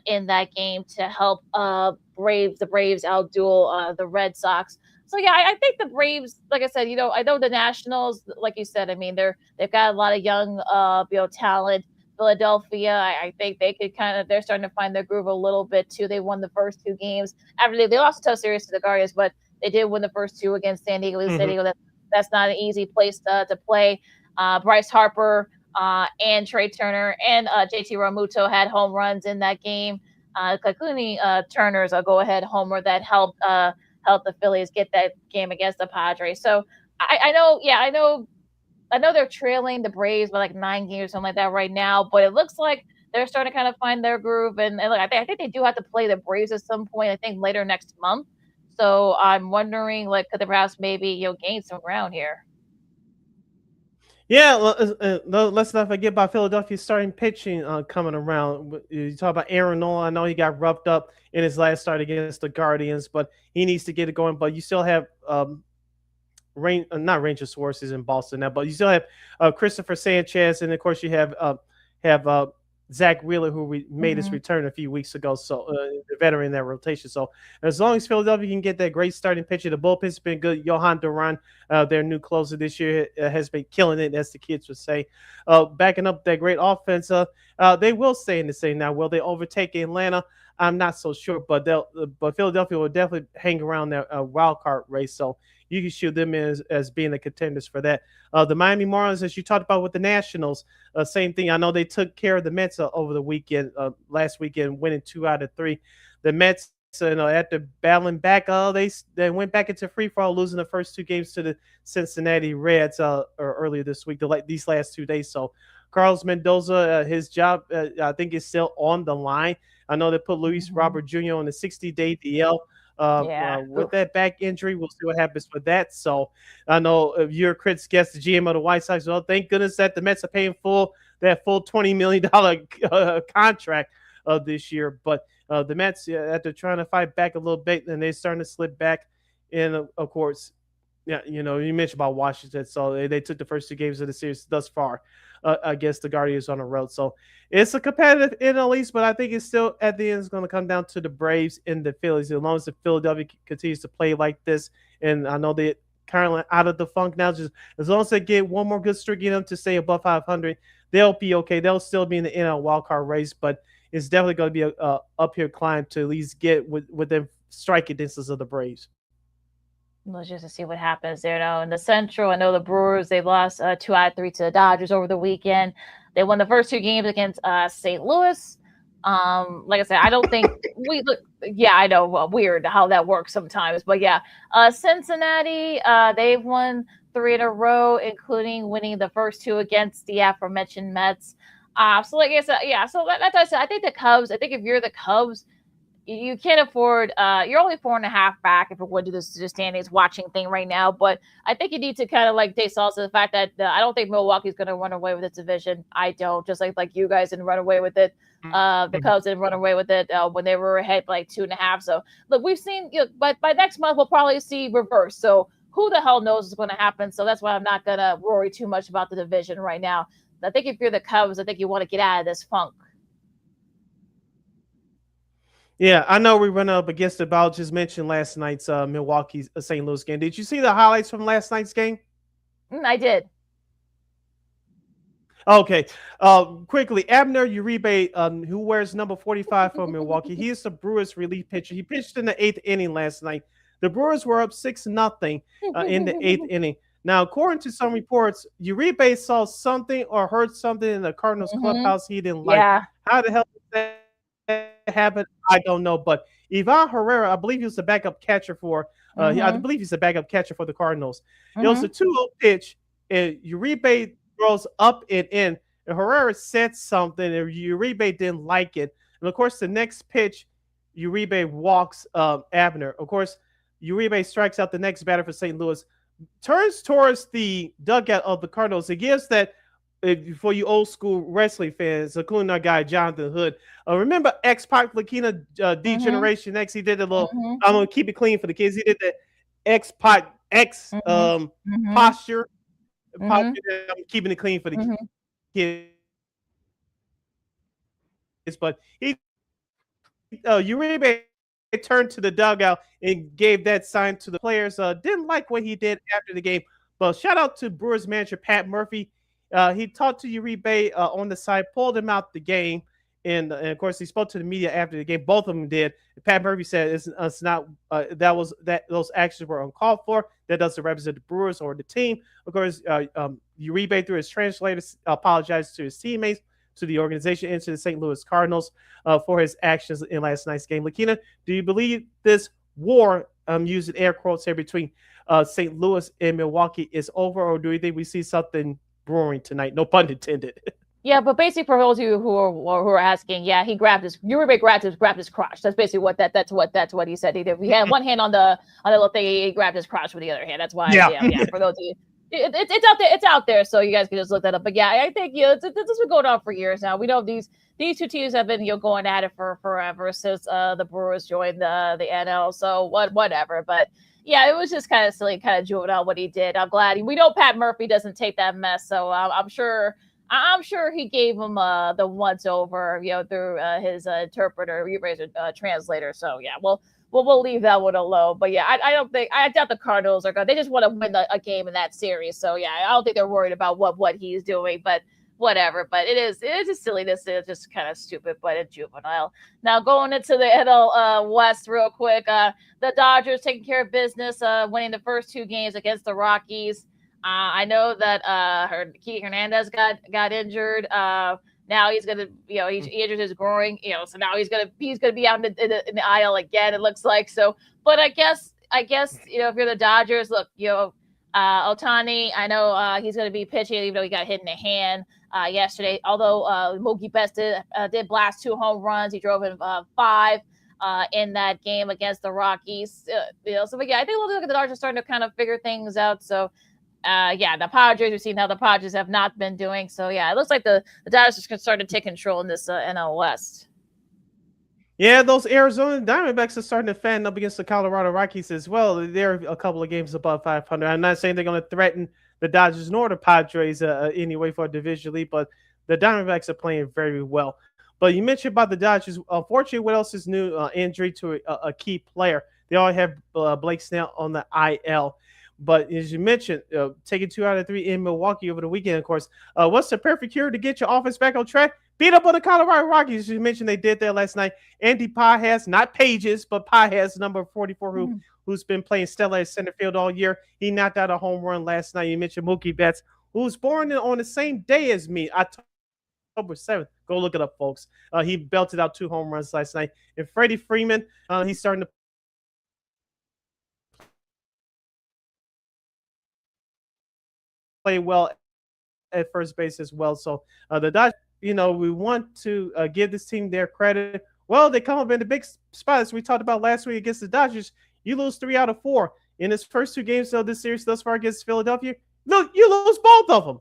in that game to help the Braves outduel the Red Sox. So I think the Braves, like I said, I know the Nationals, like you said, I mean they've got a lot of young talent. Philadelphia, I think they're starting to find their groove a little bit too. They won the first 2 games after they lost a tough series to the Guardians, but they did win the first 2 against San Diego. San Diego, that's not an easy place to play. Bryce Harper and Trey Turner and JT Realmuto had home runs in that game. Turner's a go-ahead homer that helped the Phillies get that game against the Padres. So I know they're trailing the Braves by like 9 games or something like that right now, but it looks like they're starting to kind of find their groove. And look, I think they do have to play the Braves at some point, I think later next month. So I'm wondering, could they perhaps maybe gain some ground here? Yeah, let's not forget about Philadelphia's starting pitching coming around. You talk about Aaron Nola. I know he got roughed up in his last start against the Guardians, but he needs to get it going. But you still have not Ranger Suarez is in Boston now, but you still have Christopher Sanchez, and of course you have Zach Wheeler, who made his return a few weeks ago. So the veteran in that rotation. So as long as Philadelphia can get that great starting pitcher, the bullpen's been good. Johan Duran, their new closer this year, has been killing it, as the kids would say, backing up that great offense. They will stay in the same. Now, will they overtake Atlanta? I'm not so sure, but Philadelphia will definitely hang around that wild card race. So you can shoot them as being the contenders for that. The Miami Marlins, as you talked about with the Nationals, same thing. I know they took care of the Mets over the weekend, last weekend, winning 2 out of 3. The Mets, after battling back, they went back into free fall, losing the first 2 games to the Cincinnati Reds earlier this week, these last 2 days. So Carlos Mendoza, his job, I think, is still on the line. I know they put Luis Robert Jr. on a 60-day DL. With that back injury, we'll see what happens with that. So I know if your critics guess the GM of the White Sox, well, thank goodness that the Mets are paying that full $20 million contract this year. But the Mets, after trying to fight back a little bit, and they're starting to slip back. And of course, you mentioned about Washington, so they took the first 2 games of the series thus far against the Guardians on the road. So it's a competitive NL East, but I think it's still at the end is going to come down to the Braves and the Phillies. As long as the Philadelphia continues to play like this, and I know they're currently out of the funk now, just as long as they get one more good streak in them to stay above 500, they'll be okay. They'll still be in the NL wildcard race, but it's definitely going to be a uphill climb to at least get within striking distance of the Braves. Let's just see what happens there. Now in the Central, I know the Brewers, they lost 2 out of 3 to the Dodgers over the weekend. They won the first 2 games against St. Louis. Like I said, I don't think I know, weird how that works sometimes, but Cincinnati, they've won 3 in a row, including winning the first 2 against the aforementioned Mets. So like I said, so that's what I said. I think the Cubs, if you're the Cubs, you can't afford, you're only 4.5 back if it would do this just standings watching thing right now. But I think you need to kind of take solace to the fact that I don't think Milwaukee's going to run away with its division. I don't, just like you guys didn't run away with it. The Cubs didn't run away with it when they were ahead by 2.5. So look, we've seen, but by next month, we'll probably see reverse. So who the hell knows what's going to happen? So that's why I'm not going to worry too much about the division right now. I think if you're the Cubs, I think you want to get out of this funk. Yeah, I know we run up against it, but I just mentioned last night's Milwaukee St. Louis game. Did you see the highlights from last night's game? I did. Okay. Quickly, Abner Uribe, who wears number 45 for Milwaukee, he is the Brewers relief pitcher. He pitched in the 8th inning last night. The Brewers were up 6-0 in the 8th inning. Now, according to some reports, Uribe saw something or heard something in the Cardinals clubhouse he didn't like. Yeah. How the hell did that happen? I don't know. But Ivan Herrera, I believe he was the backup catcher for. I believe he's the backup catcher for the Cardinals. It was a 2-0 pitch, and Uribe throws up and in. And Herrera said something, and Uribe didn't like it. And of course, the next pitch, Uribe walks Abner. Of course, Uribe strikes out the next batter for St. Louis, turns towards the dugout of the Cardinals. It gives that, for you old school wrestling fans, a cool guy, Jonathan Hood. Remember X-Pac, LaKeena, D-Generation X? He did a little, I'm going to keep it clean for the kids. He did the X-Pac X posture. I'm keeping it clean for the kids. But Uribe turned to the dugout and gave that sign to the players. Didn't like what he did after the game. But shout out to Brewers manager Pat Murphy. He talked to Uribe on the side, pulled him out the game, and of course he spoke to the media after the game. Both of them did. Pat Murphy said it's not those actions were uncalled for. That doesn't represent the Brewers or the team. Of course, Uribe through his translator apologized to his teammates, to the organization, and to the St. Louis Cardinals for his actions in last night's game. LaKeena, do you believe this war, using air quotes here, between St. Louis and Milwaukee is over, or do you think we see something brewing tonight? No pun intended. Yeah, but basically, for those of you who are asking, yeah, Uribe grabbed his crotch. That's basically that's what he said. He did. He had one hand on the little thing. He grabbed his crotch with the other hand. That's why. Yeah. For those of you. It's out there. It's out there, so you guys can just look that up. But yeah, I think this has been going on for years now. We know these two teams have been going at it for forever since the Brewers joined the NL. So whatever. But yeah, it was just kind of silly, kind of juvenile what he did. I'm glad we know Pat Murphy doesn't take that mess. So I'm sure he gave him the once over, through his interpreter, translator. So yeah, we'll leave that one alone. But yeah, I doubt the Cardinals are going. They just want to win a game in that series. So yeah, I don't think they're worried about what he's doing. But whatever. But it is just silliness. It's just kind of stupid, but it's juvenile. Now going into the NL West real quick. The Dodgers taking care of business, winning the first two games against the Rockies. I know that Kike Hernandez got injured. Now he's gonna, he injured his groin, so now he's gonna be out in the IL again. It looks like so. But I guess if you're the Dodgers, look, Ohtani, I know he's gonna be pitching, even though he got hit in the hand yesterday. Although Mookie Betts did blast 2 home runs, he drove in 5 in that game against the Rockies. So but yeah, I think look at the Dodgers starting to kind of figure things out. So. The Padres, we've seen how the Padres have not been doing. So, yeah, it looks like the Dodgers are starting to take control in this NL West. Yeah, those Arizona Diamondbacks are starting to fan up against the Colorado Rockies as well. They're a couple of games above 500. I'm not saying they're going to threaten the Dodgers nor the Padres anyway for a division lead, but the Diamondbacks are playing very well. But you mentioned about the Dodgers. Unfortunately, what else is new? Injury to a key player. They all have Blake Snell on the IL. But as you mentioned, taking 2 out of 3 in Milwaukee over the weekend, of course. What's the perfect cure to get your offense back on track? Beat up on the Colorado Rockies. As you mentioned, they did that last night. Andy Pages, not Pages, but Pages, number 44, who's been playing stellar at center field all year. He knocked out a home run last night. You mentioned Mookie Betts, who was born on the same day as me, October 7th. Go look it up, folks. He belted out 2 home runs last night. And Freddie Freeman, he's starting to play well at first base as well. So the Dodgers, we want to give this team their credit. Well, they come up in the big spot as we talked about last week against the Dodgers. You lose 3 out of 4 in his first 2 games of this series thus far against Philadelphia. Look, you lose both of them.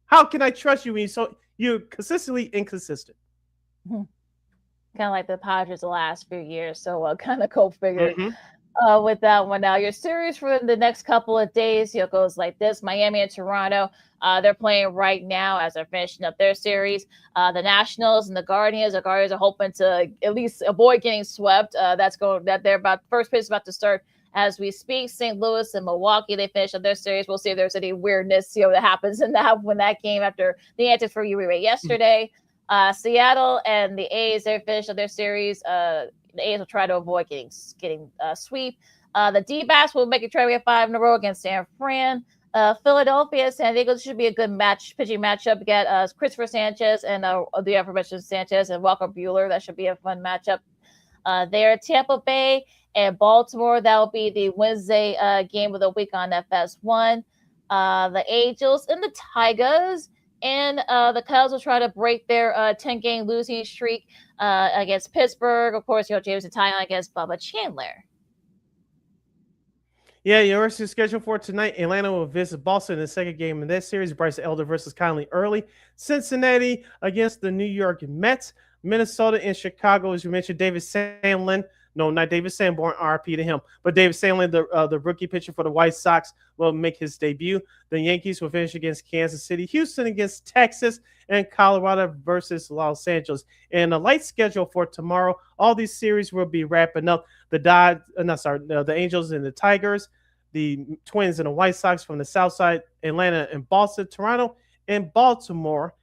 How can I trust you when you're consistently inconsistent? Kind of like the Padres the last few years. So kind of co-figured. With that one. Now, your series for the next couple of days goes like this. Miami and Toronto, they're playing right now as they're finishing up their series. The Nationals and the Guardians are hoping to at least avoid getting swept. First pitch is about to start as we speak. St. Louis and Milwaukee, they finish up their series. We'll see if there's any weirdness that happens in that game after the antics for Uribe yesterday. Seattle and the A's, they finished up their series. The A's will try to avoid getting sweep. The D-backs will make a trade. We have 5 in a row against San Fran. Philadelphia, San Diego should be a good pitching matchup. We got Christopher Sanchez and the aforementioned Sanchez and Walker Buehler. That should be a fun matchup there. Tampa Bay and Baltimore, that will be the Wednesday game of the week on FS1. The Angels and the Tigers and the Cubs will try to break their 10-game losing streak against Pittsburgh. Of course, James and Tyon against Bubba Chandler. Yeah, University scheduled for tonight. Atlanta will visit Boston in the second game in that series. Bryce Elder versus Conley Early. Cincinnati against the New York Mets. Minnesota and Chicago, as you mentioned, David Sandlin. No, not David Sanborn, RP to him. But David Sandlin, the rookie pitcher for the White Sox, will make his debut. The Yankees will finish against Kansas City. Houston against Texas. And Colorado versus Los Angeles. And a light schedule for tomorrow. All these series will be wrapping up. The Angels and the Tigers. The Twins and the White Sox from the South Side. Atlanta and Boston. Toronto and Baltimore.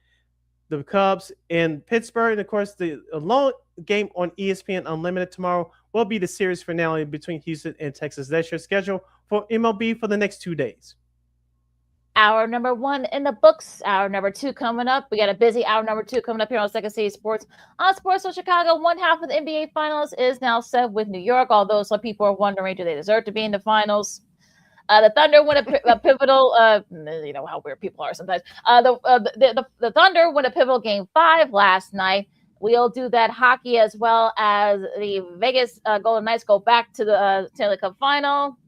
The Cubs in Pittsburgh. And, of course, the lone game on ESPN Unlimited tomorrow will be the series finale between Houston and Texas. That's your schedule for MLB for the next 2 days. Hour number 1 in the books. Hour number 2 coming up. We got a busy hour number 2 coming up here on Second City Sports. On Sports of Chicago, one half of the NBA Finals is now set with New York, although some people are wondering, do they deserve to be in the finals? The Thunder win a pivotal, you know how weird people are sometimes. The Thunder win a pivotal game 5 last night. We'll do that hockey as well as the Vegas Golden Knights go back to the Stanley Cup Final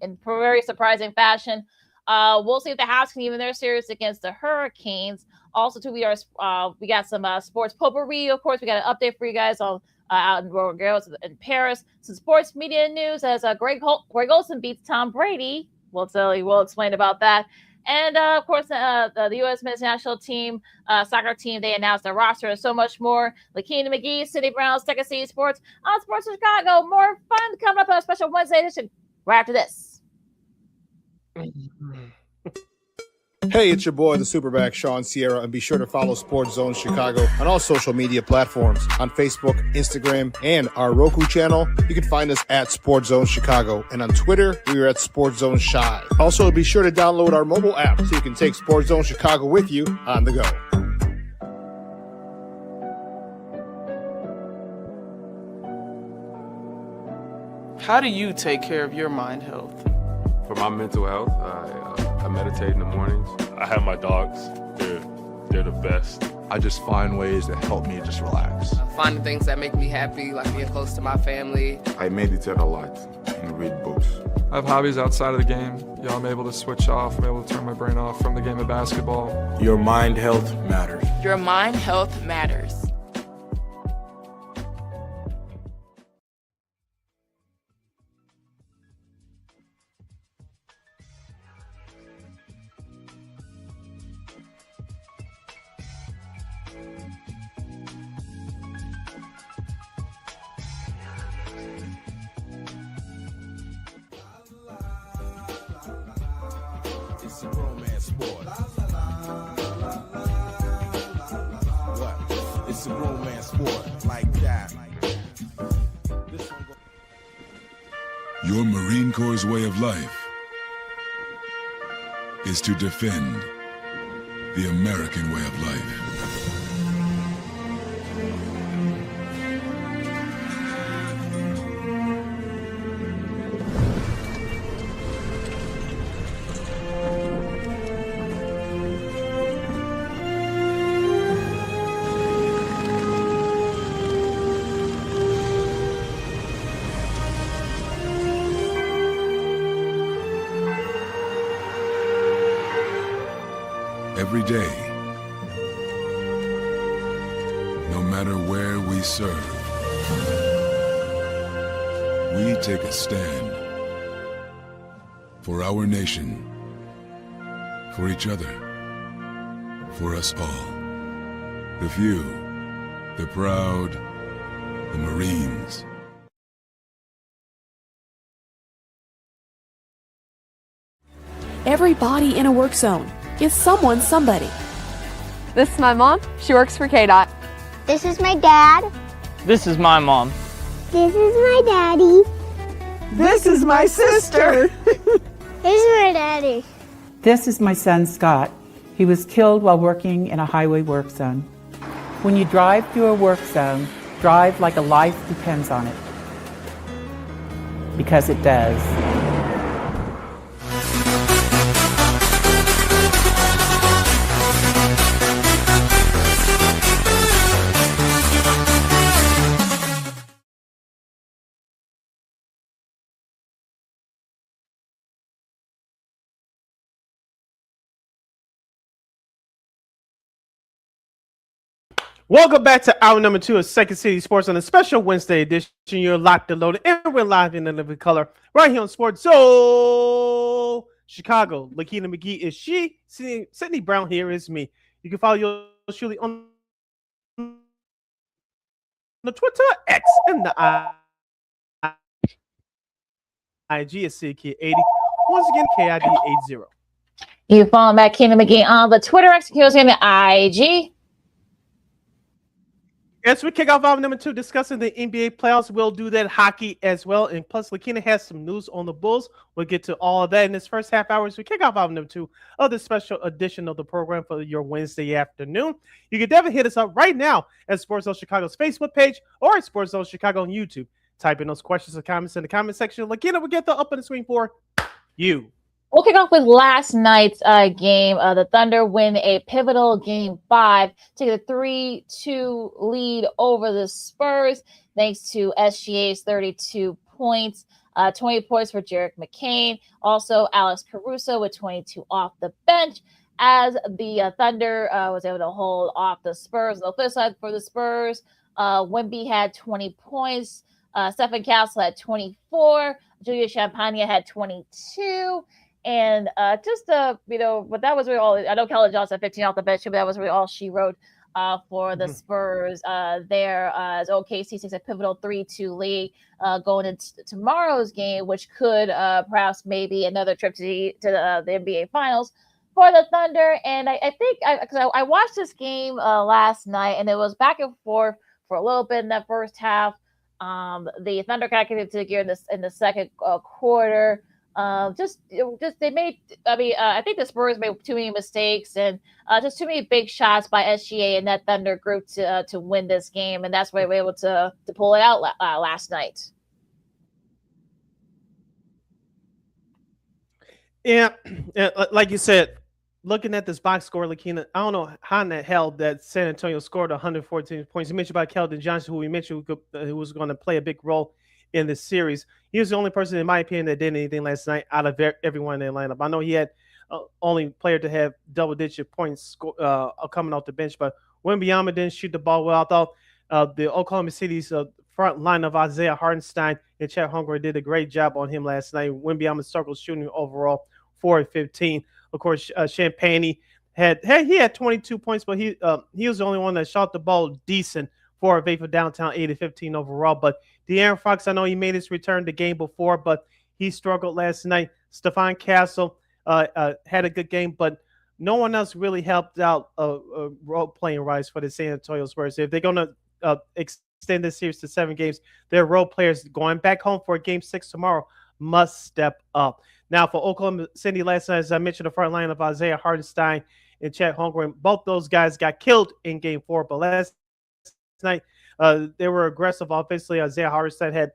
in very surprising fashion. We'll see if the Habs can even their series against the Hurricanes. Also, too, we got some sports potpourri. Of course, we got an update for you guys on out in Roland Garros in Paris. Some sports media news as Greg Olson beats Tom Brady. We'll explain about that. And, of course, the U.S. men's national team, soccer team, they announced their roster and so much more. LaKeena, McGee, Sidney Brown, Second City Sports on Sports of Chicago. More fun coming up on a special Wednesday edition right after this. Hey, it's your boy, the Superback, Sean Sierra, and be sure to follow Sports Zone Chicago on all social media platforms on Facebook, Instagram, and our Roku channel. You can find us at Sports Zone Chicago, and on Twitter, we are at Sports Zone Shy. Also, be sure to download our mobile app so you can take Sports Zone Chicago with you on the go. How do you take care of your mind health? For my mental health, I meditate in the mornings. I have my dogs. They're the best. I just find ways that help me just relax. Finding things that make me happy, like being close to my family. I meditate a lot and read books. I have hobbies outside of the game. I'm able to switch off. I'm able to turn my brain off from the game of basketball. Your mind health matters. Your mind health matters. It's a romance sport. What? It's a romance sport like that. Your Marine Corps' way of life is to defend the American way of life. Every day, no matter where we serve, we take a stand for our nation, for each other, for us all. The few, the proud, the Marines. Every body in a work zone is someone's somebody. This is my mom. She works for KDOT. This is my dad. This is my mom. This is my daddy. This is my sister. He's my daddy. This is my son, Scott. He was killed while working in a highway work zone. When you drive through a work zone, drive like a life depends on it. Because it does. Welcome back to hour number 2 of Second City Sports on a special Wednesday edition. You're locked and loaded, and we're live in the living color right here on Sports Zone Chicago. LaKeena McGee is she. Sidney Brown here is me. You can follow yours truly on the Twitter, X, and the IG is CK80. Once again, KID80. You follow LaKeena McGee on the Twitter, X, and the IG. As we kick off hour number 2 discussing the NBA playoffs, we'll do that hockey as well. And plus, LaKeena has some news on the Bulls. We'll get to all of that in this first half hour as we kick off hour number 2 of this special edition of the program for your Wednesday afternoon. You can definitely hit us up right now at Sports Zone Chicago's Facebook page or at Sports Zone Chicago on YouTube. Type in those questions or comments in the comment section. LaKeena will get the up on the screen for you. We'll kick off with last night's game. The Thunder win a pivotal game 5, take a 3-2 lead over the Spurs, thanks to SGA's 32 points, 20 points for Jarek McCain. Also, Alex Caruso with 22 off the bench, as the Thunder was able to hold off the Spurs. On the flip side for the Spurs, Wemby had 20 points, Stephen Castle had 24, Julia Champagne had 22. And but that was really all. I know Kelly Johnson had 15 off the bench, but that was really all she wrote for the Spurs there. As OKC takes a pivotal 3-2 lead going into tomorrow's game, which could perhaps maybe another trip to the NBA Finals for the Thunder. And I think because I watched this game last night, and it was back and forth for a little bit in that first half. The Thunder kind of came into gear in the second quarter. They made. I think the Spurs made too many mistakes and just too many big shots by SGA and that Thunder group to win this game, and that's why they were able to pull it out last night. Yeah, like you said, looking at this box score, LaKeena, I don't know how in the hell that San Antonio scored 114 points. You mentioned about Keldon Johnson, who we mentioned who was going to play a big role in this series. He was the only person, in my opinion, that did anything last night out of everyone in the lineup. I know he had only player to have double-digit points coming off the bench, but Wembanyama didn't shoot the ball well. I thought the Oklahoma City's front line of Isaiah Hartenstein and Chet Holmgren did a great job on him last night. Wembanyama circled shooting overall 4-15. Of course, Champagne had 22 points, but he was the only one that shot the ball decent. 4 of 8 for downtown, 8-15 overall. But De'Aaron Fox, I know he made his return the game before, but he struggled last night. Stephon Castle had a good game, but no one else really helped out role-playing rights for the San Antonio Spurs. If they're going to extend this series to 7 games, their role players going back home for Game 6 tomorrow must step up. Now, for Oklahoma City last night, as I mentioned, the front line of Isaiah Hartenstein and Chet Holmgren, both those guys got killed in Game 4, but last night they were aggressive offensively. Isaiah Hartenstein had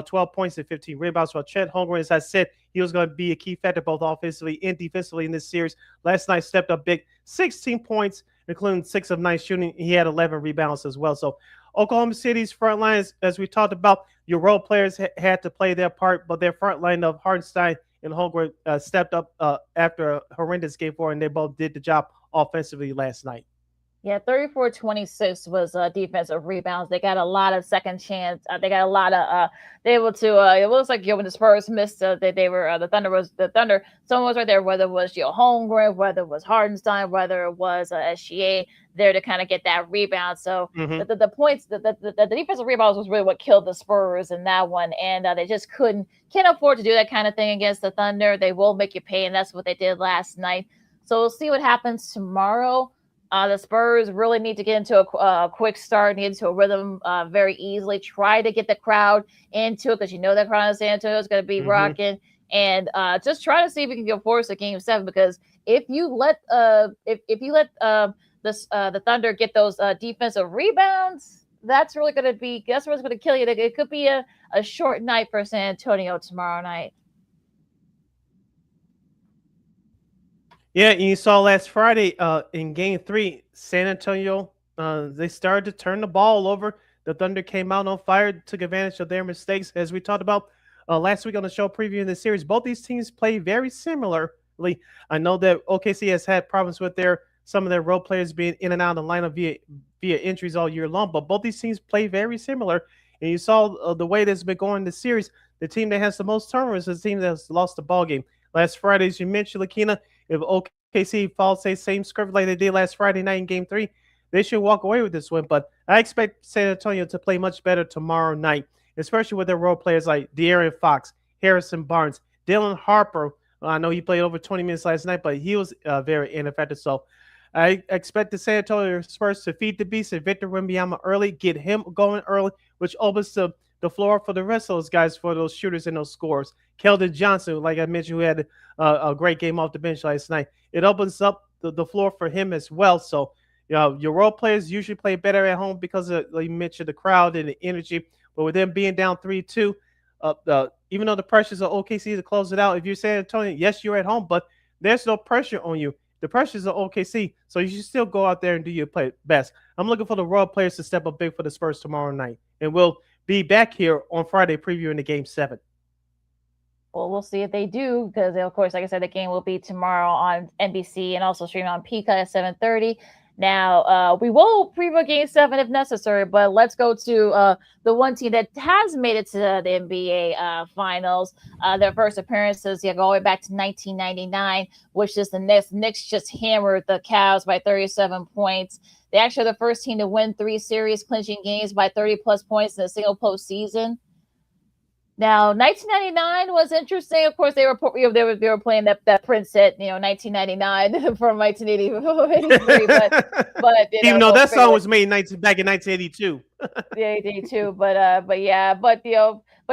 12 points and 15 rebounds. While Chet Holmgren, as I said, he was going to be a key factor both offensively and defensively in this series. Last night stepped up big, 16 points, including 6 of 9 shooting. He had 11 rebounds as well. So Oklahoma City's front lines, as we talked about, your role players had to play their part, but their front line of Hartenstein and Holmgren stepped up after a horrendous Game 4, and they both did the job offensively last night. Yeah, 34-26 was defensive rebounds. They got a lot of second chance. They got a lot of they able to. It looks like when the Spurs missed, they were the Thunder. Someone was right there, whether it was Holmgren, whether it was Hartenstein, whether it was SGA, there to kind of get that rebound. So the points, the defensive rebounds was really what killed the Spurs in that one, and they just can't afford to do that kind of thing against the Thunder. They will make you pay, and that's what they did last night. So we'll see what happens tomorrow. The Spurs really need to get into a quick start, need into a rhythm very easily. Try to get the crowd into it because you know that crowd in San Antonio is going to be rocking. And just try to see if we can get force a Game 7, because if you let the Thunder get those defensive rebounds, that's really going to kill you. It could be a short night for San Antonio tomorrow night. Yeah, and you saw last Friday in Game 3, San Antonio, they started to turn the ball over. The Thunder came out on fire, took advantage of their mistakes. As we talked about last week on the show previewing the series, both these teams play very similarly. I know that OKC has had problems with some of their role players being in and out of the lineup via injuries all year long, but both these teams play very similar. And you saw the way that's been going this series. The team that has the most turnovers is the team that's lost the ball game. Last Friday, as you mentioned, LaKeena, if OKC follows the same script like they did last Friday night in Game 3, they should walk away with this win. But I expect San Antonio to play much better tomorrow night, especially with their role players like De'Aaron Fox, Harrison Barnes, Dylan Harper. I know he played over 20 minutes last night, but he was very ineffective. So I expect the San Antonio Spurs to feed the beast and Victor Wembanyama early, get him going early, which opens the floor for the rest of those guys, for those shooters and those scorers. Keldon Johnson, like I mentioned, who had a great game off the bench last night. It opens up the floor for him as well. So, your role players usually play better at home because of, like you mentioned, the crowd and the energy. But with them being down 3-2, even though the pressures of OKC to close it out, if you're San Antonio, yes, you're at home, but there's no pressure on you. The pressures of OKC, so you should still go out there and do your play best. I'm looking for the role players to step up big for the Spurs tomorrow night. And we'll be back here on Friday previewing the Game 7. Well, we'll see if they do, because, of course, like I said, the game will be tomorrow on NBC and also streaming on Peacock at 7:30. Now, we will preview Game 7 if necessary, but let's go to the one team that has made it to the NBA Finals. Their first appearances going back to 1999, which is the Knicks. Knicks just hammered the Cavs by 37 points. They actually are the first team to win 3 series clinching games by 30-plus points in a single postseason. Now, 1999 was interesting. Of course, they were playing that Prince hit, 1999 from 1983. But even though that song was made back in 1982. Yeah, 82. But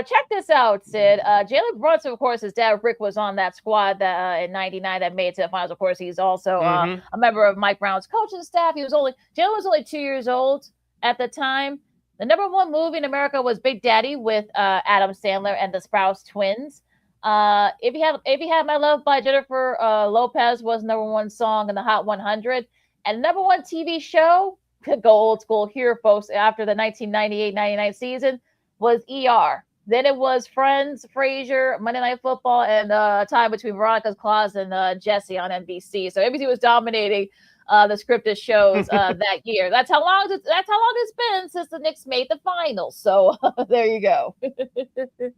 check this out, Sid. Jalen Brunson, of course, his dad Rick was on that squad that in '99 that made it to the finals. Of course, he's also a member of Mike Brown's coaching staff. Jalen was only 2 years old at the time. The number 1 movie in America was Big Daddy with Adam Sandler and the Sprouse twins. If you had My Love by Jennifer Lopez was number 1 song in the Hot 100. And number 1 TV show, could go old school here, folks, after the 1998-99 season, was ER. Then it was Friends, Frasier, Monday Night Football, and Time Between Veronica's Claws and Jesse on NBC. So NBC was dominating the scripted shows that year. That's how long it's been since the Knicks made the finals. So there you go.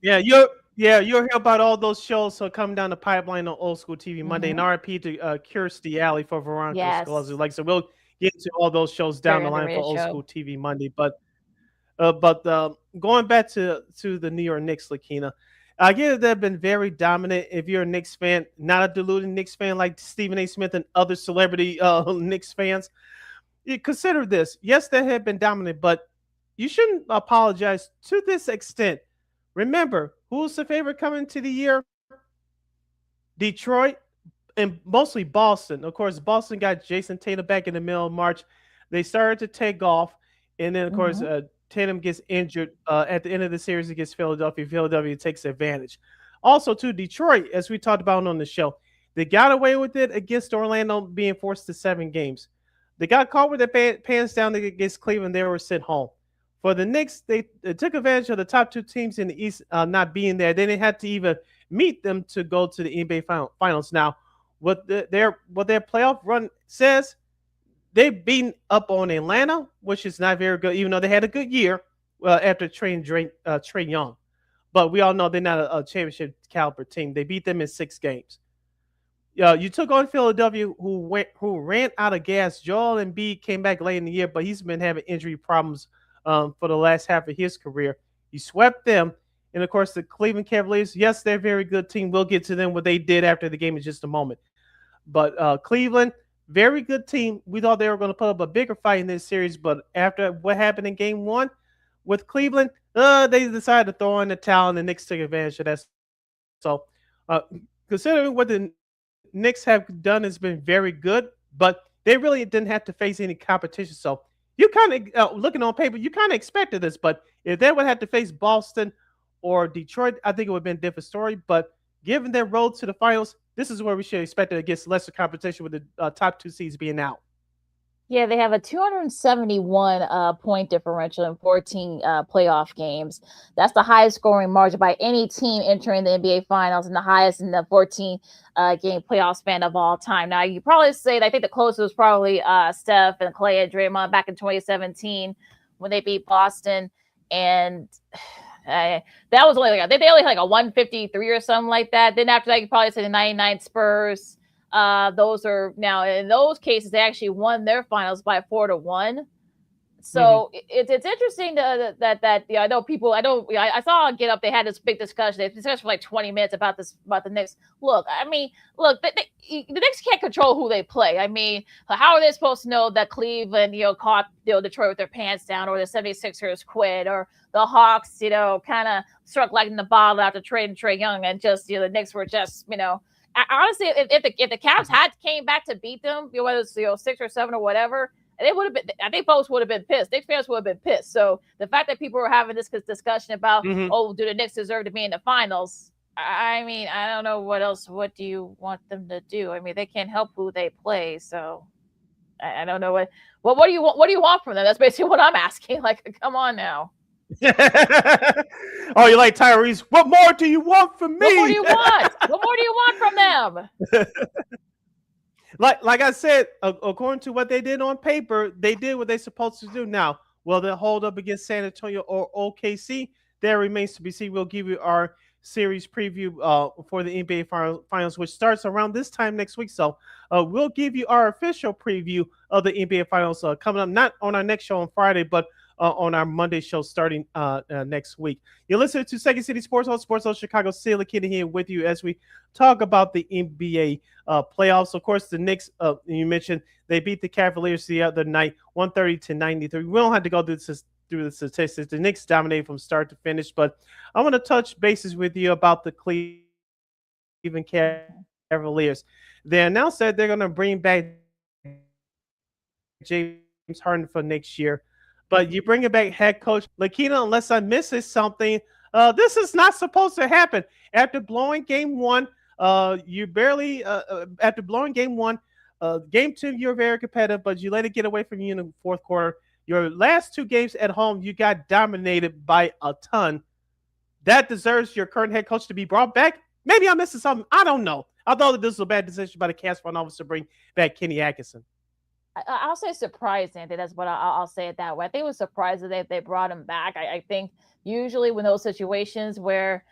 You'll hear about all those shows so coming down the pipeline on Old School TV Monday. And RIP to Kirstie Alley for Veronica Scalzi. So we'll get to all those shows down the line for Old School TV Monday. But going back to the New York Knicks, LaKeena, I get that they've been very dominant. If you're a Knicks fan, not a deluded Knicks fan like Stephen A. Smith and other celebrity Knicks fans, you consider this. Yes, they have been dominant, but you shouldn't apologize to this extent. Remember, who's the favorite coming to the year? Detroit and mostly Boston. Of course, Boston got Jason Tatum back in the middle of March. They started to take off, and then, of course, Tatum gets injured at the end of the series against Philadelphia. Philadelphia takes advantage. Also, to Detroit, as we talked about on the show, they got away with it against Orlando, being forced to 7 games. They got caught with their pants down against Cleveland. They were sent home. For the Knicks, they took advantage of the top 2 teams in the East not being there. They didn't have to even meet them to go to the NBA Finals. Now, what their playoff run says, they've beaten up on Atlanta, which is not very good, even though they had a good year after trading Trae Young. But we all know they're not a championship caliber team. They beat them in 6 games. You took on Philadelphia, who ran out of gas. Joel Embiid came back late in the year, but he's been having injury problems for the last half of his career. You swept them. And, of course, the Cleveland Cavaliers, yes, they're a very good team. We'll get to them, what they did after the game in just a moment. But Cleveland, very good team. We thought they were going to put up a bigger fight in this series, but after what happened in Game 1 with Cleveland, they decided to throw in the towel, and the Knicks took advantage of that. So, uh, considering what the Knicks have done has been very good, but they really didn't have to face any competition. So, you kind of looking on paper, you kind of expected this, but if they would have to face Boston or Detroit, I think it would have been a different story. But given their road to the finals, this is where we should expect it against lesser competition with the top 2 seeds being out. Yeah, they have a 271 point differential in 14 playoff games. That's the highest scoring margin by any team entering the NBA Finals, and the highest in the 14 game playoff span of all time. Now, you probably say, I think the closest was probably Steph and Clay and Draymond back in 2017 when they beat Boston, and that was only like they only had like a 153 or something like that. Then after that, you probably say the 99 Spurs. Those are now in those cases they actually won their finals by 4-1. So it's interesting that I know people. I saw Get Up. They had this big discussion. They discussed for like 20 minutes about the Knicks. Look, the Knicks can't control who they play. I mean, how are they supposed to know that Cleveland caught Detroit with their pants down, or the 76ers quit, or the Hawks kind of struck lightning in the bottle after trading Trae Young, and just the Knicks were just honestly, if the Cavs had came back to beat them, whether it's 6 or 7 or whatever, they would have been. I think folks would have been pissed. Knicks fans would have been pissed. So the fact that people were having this discussion about, do the Knicks deserve to be in the finals? I mean, I don't know what else. What do you want them to do? I mean, they can't help who they play. So I don't know what do you want? What do you want from them? That's basically what I'm asking. Like, come on now. Oh, you like Tyrese? What more do you want from me? What more do you want? What more do you want from them? Like I said, according to what they did on paper, they did what they're supposed to do. Now, will they hold up against San Antonio or OKC? That remains to be seen. We'll give you our series preview for the NBA Finals, which starts around this time next week. So we'll give you our official preview of the NBA Finals coming up, not on our next show on Friday, but on our Monday show starting next week. You're listening to Second City Sports on Sports Zone Chicago. LaKeena here with you as we talk about the NBA playoffs. Of course, the Knicks, you mentioned, they beat the Cavaliers the other night, 130-93. We don't have to go through the statistics. The Knicks dominated from start to finish, but I want to touch bases with you about the Cleveland Cavaliers. They announced that they're going to bring back James Harden for next year. But you bring it back head coach LaKeena, unless I misses something, this is not supposed to happen. After blowing game 1, you barely after blowing game 1, game 2 you're very competitive, but you let it get away from you in the fourth quarter. Your last 2 games at home, you got dominated by a ton. That deserves your current head coach to be brought back. Maybe I'm missing something. I don't know. I thought that this was a bad decision by the Cavs front office to bring back Kenny Atkinson. I'll say surprising. I think that's what I'll say it that way. I think it was surprising that they brought him back. I think usually when those situations where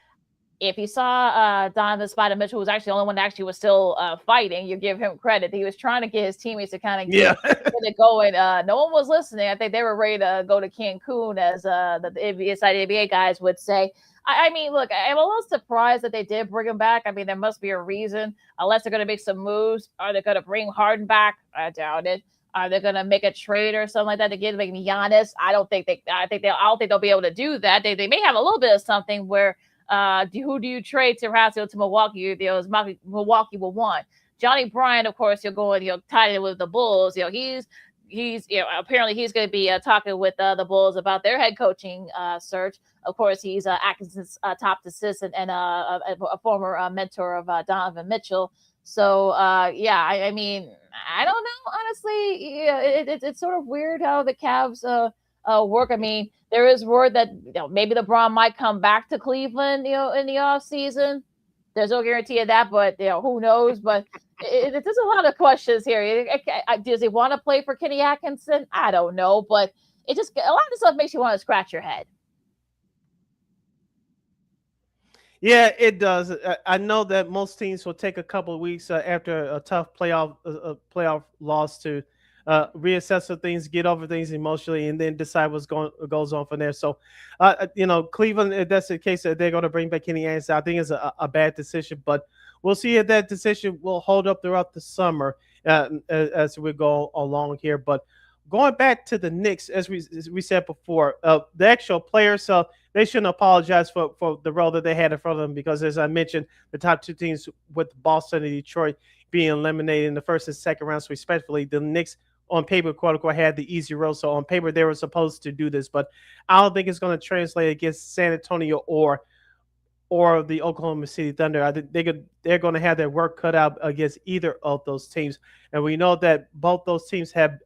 if you saw Donovan Spider Mitchell was actually the only one that actually was still fighting, you give him credit. He was trying to get his teammates to kind of get it going. No one was listening. I think they were ready to go to Cancun, as the inside NBA guys would say. I mean, look, I'm a little surprised that they did bring him back. I mean, there must be a reason, unless they're going to make some moves. Are they going to bring Harden back? I doubt it. Are they going to make a trade or something like that to get like Giannis? I don't think they'll be able to do that. They may have a little bit of something where who do you trade to perhaps to Milwaukee? Milwaukee will want Johnny Bryant, of course. You're going tied in with the Bulls. He's apparently he's going to be talking with the Bulls about their head coaching search. Of course, he's Atkinson's top assistant and a former mentor of Donovan Mitchell. So, I mean, I don't know. Honestly, it's sort of weird how the Cavs work. I mean, there is word that maybe LeBron might come back to Cleveland, in the off season. There's no guarantee of that, but who knows? But there's a lot of questions here. Does he want to play for Kenny Atkinson? I don't know, but a lot of this stuff makes you want to scratch your head. Yeah, it does. I know that most teams will take a couple of weeks after a tough playoff loss to reassess some things, get over things emotionally, and then decide goes on from there. So, Cleveland, if that's the case, that they're going to bring back Kenny Atkinson, I think it's a bad decision, but we'll see if that decision will hold up throughout the summer. as we go along here. But going back to the Knicks, as we said before, the actual players, they shouldn't apologize for the role that they had in front of them because, as I mentioned, the top two teams with Boston and Detroit being eliminated in the first and second rounds, respectively, the Knicks on paper, quote unquote, had the easy road. So on paper, they were supposed to do this, but I don't think it's going to translate against San Antonio or the Oklahoma City Thunder. I think they're going to have their work cut out against either of those teams, and we know that both those teams have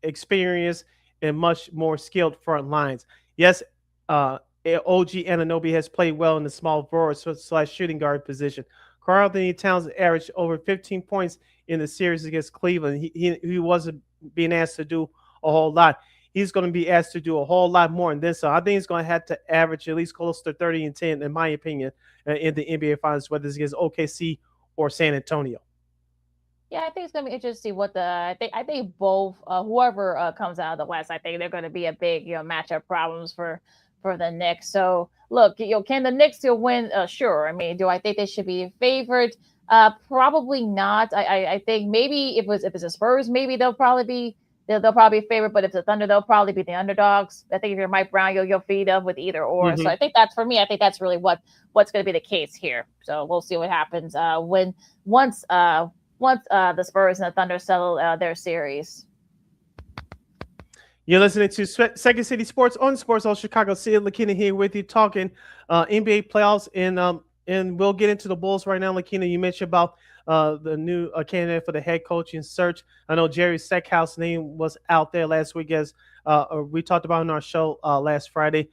experience and much more skilled front lines. Yes, OG Anunoby has played well in the small forward / shooting guard position. Karl-Anthony Towns averaged over 15 points in the series against Cleveland. He wasn't being asked to do a whole lot. He's going to be asked to do a whole lot more than this. So I think he's going to have to average at least close to 30 and 10, in my opinion, in the NBA Finals, whether it's against OKC or San Antonio. Yeah, I think it's going to be interesting what I think both whoever comes out of the West, I think they're going to be a big matchup problems for the Knicks. So look, can the Knicks still win? Sure. I mean, do I think they should be favored? Probably not. I think maybe if it's the Spurs, maybe they'll probably be favored. But if it's the Thunder, they'll probably be the underdogs. I think if you're Mike Brown, you'll feed up with either or. Mm-hmm. So I think that's for me. I think that's really what's going to be the case here. So we'll see what happens once the Spurs and the Thunder settle their series. You're listening to Second City Sports on Sports All Chicago. Sid LaKeena here with you talking NBA playoffs, and we'll get into the Bulls right now. LaKeena, you mentioned about the new candidate for the head coaching search. I know Jerry Steckhouse's name was out there last week, as we talked about in our show last Friday.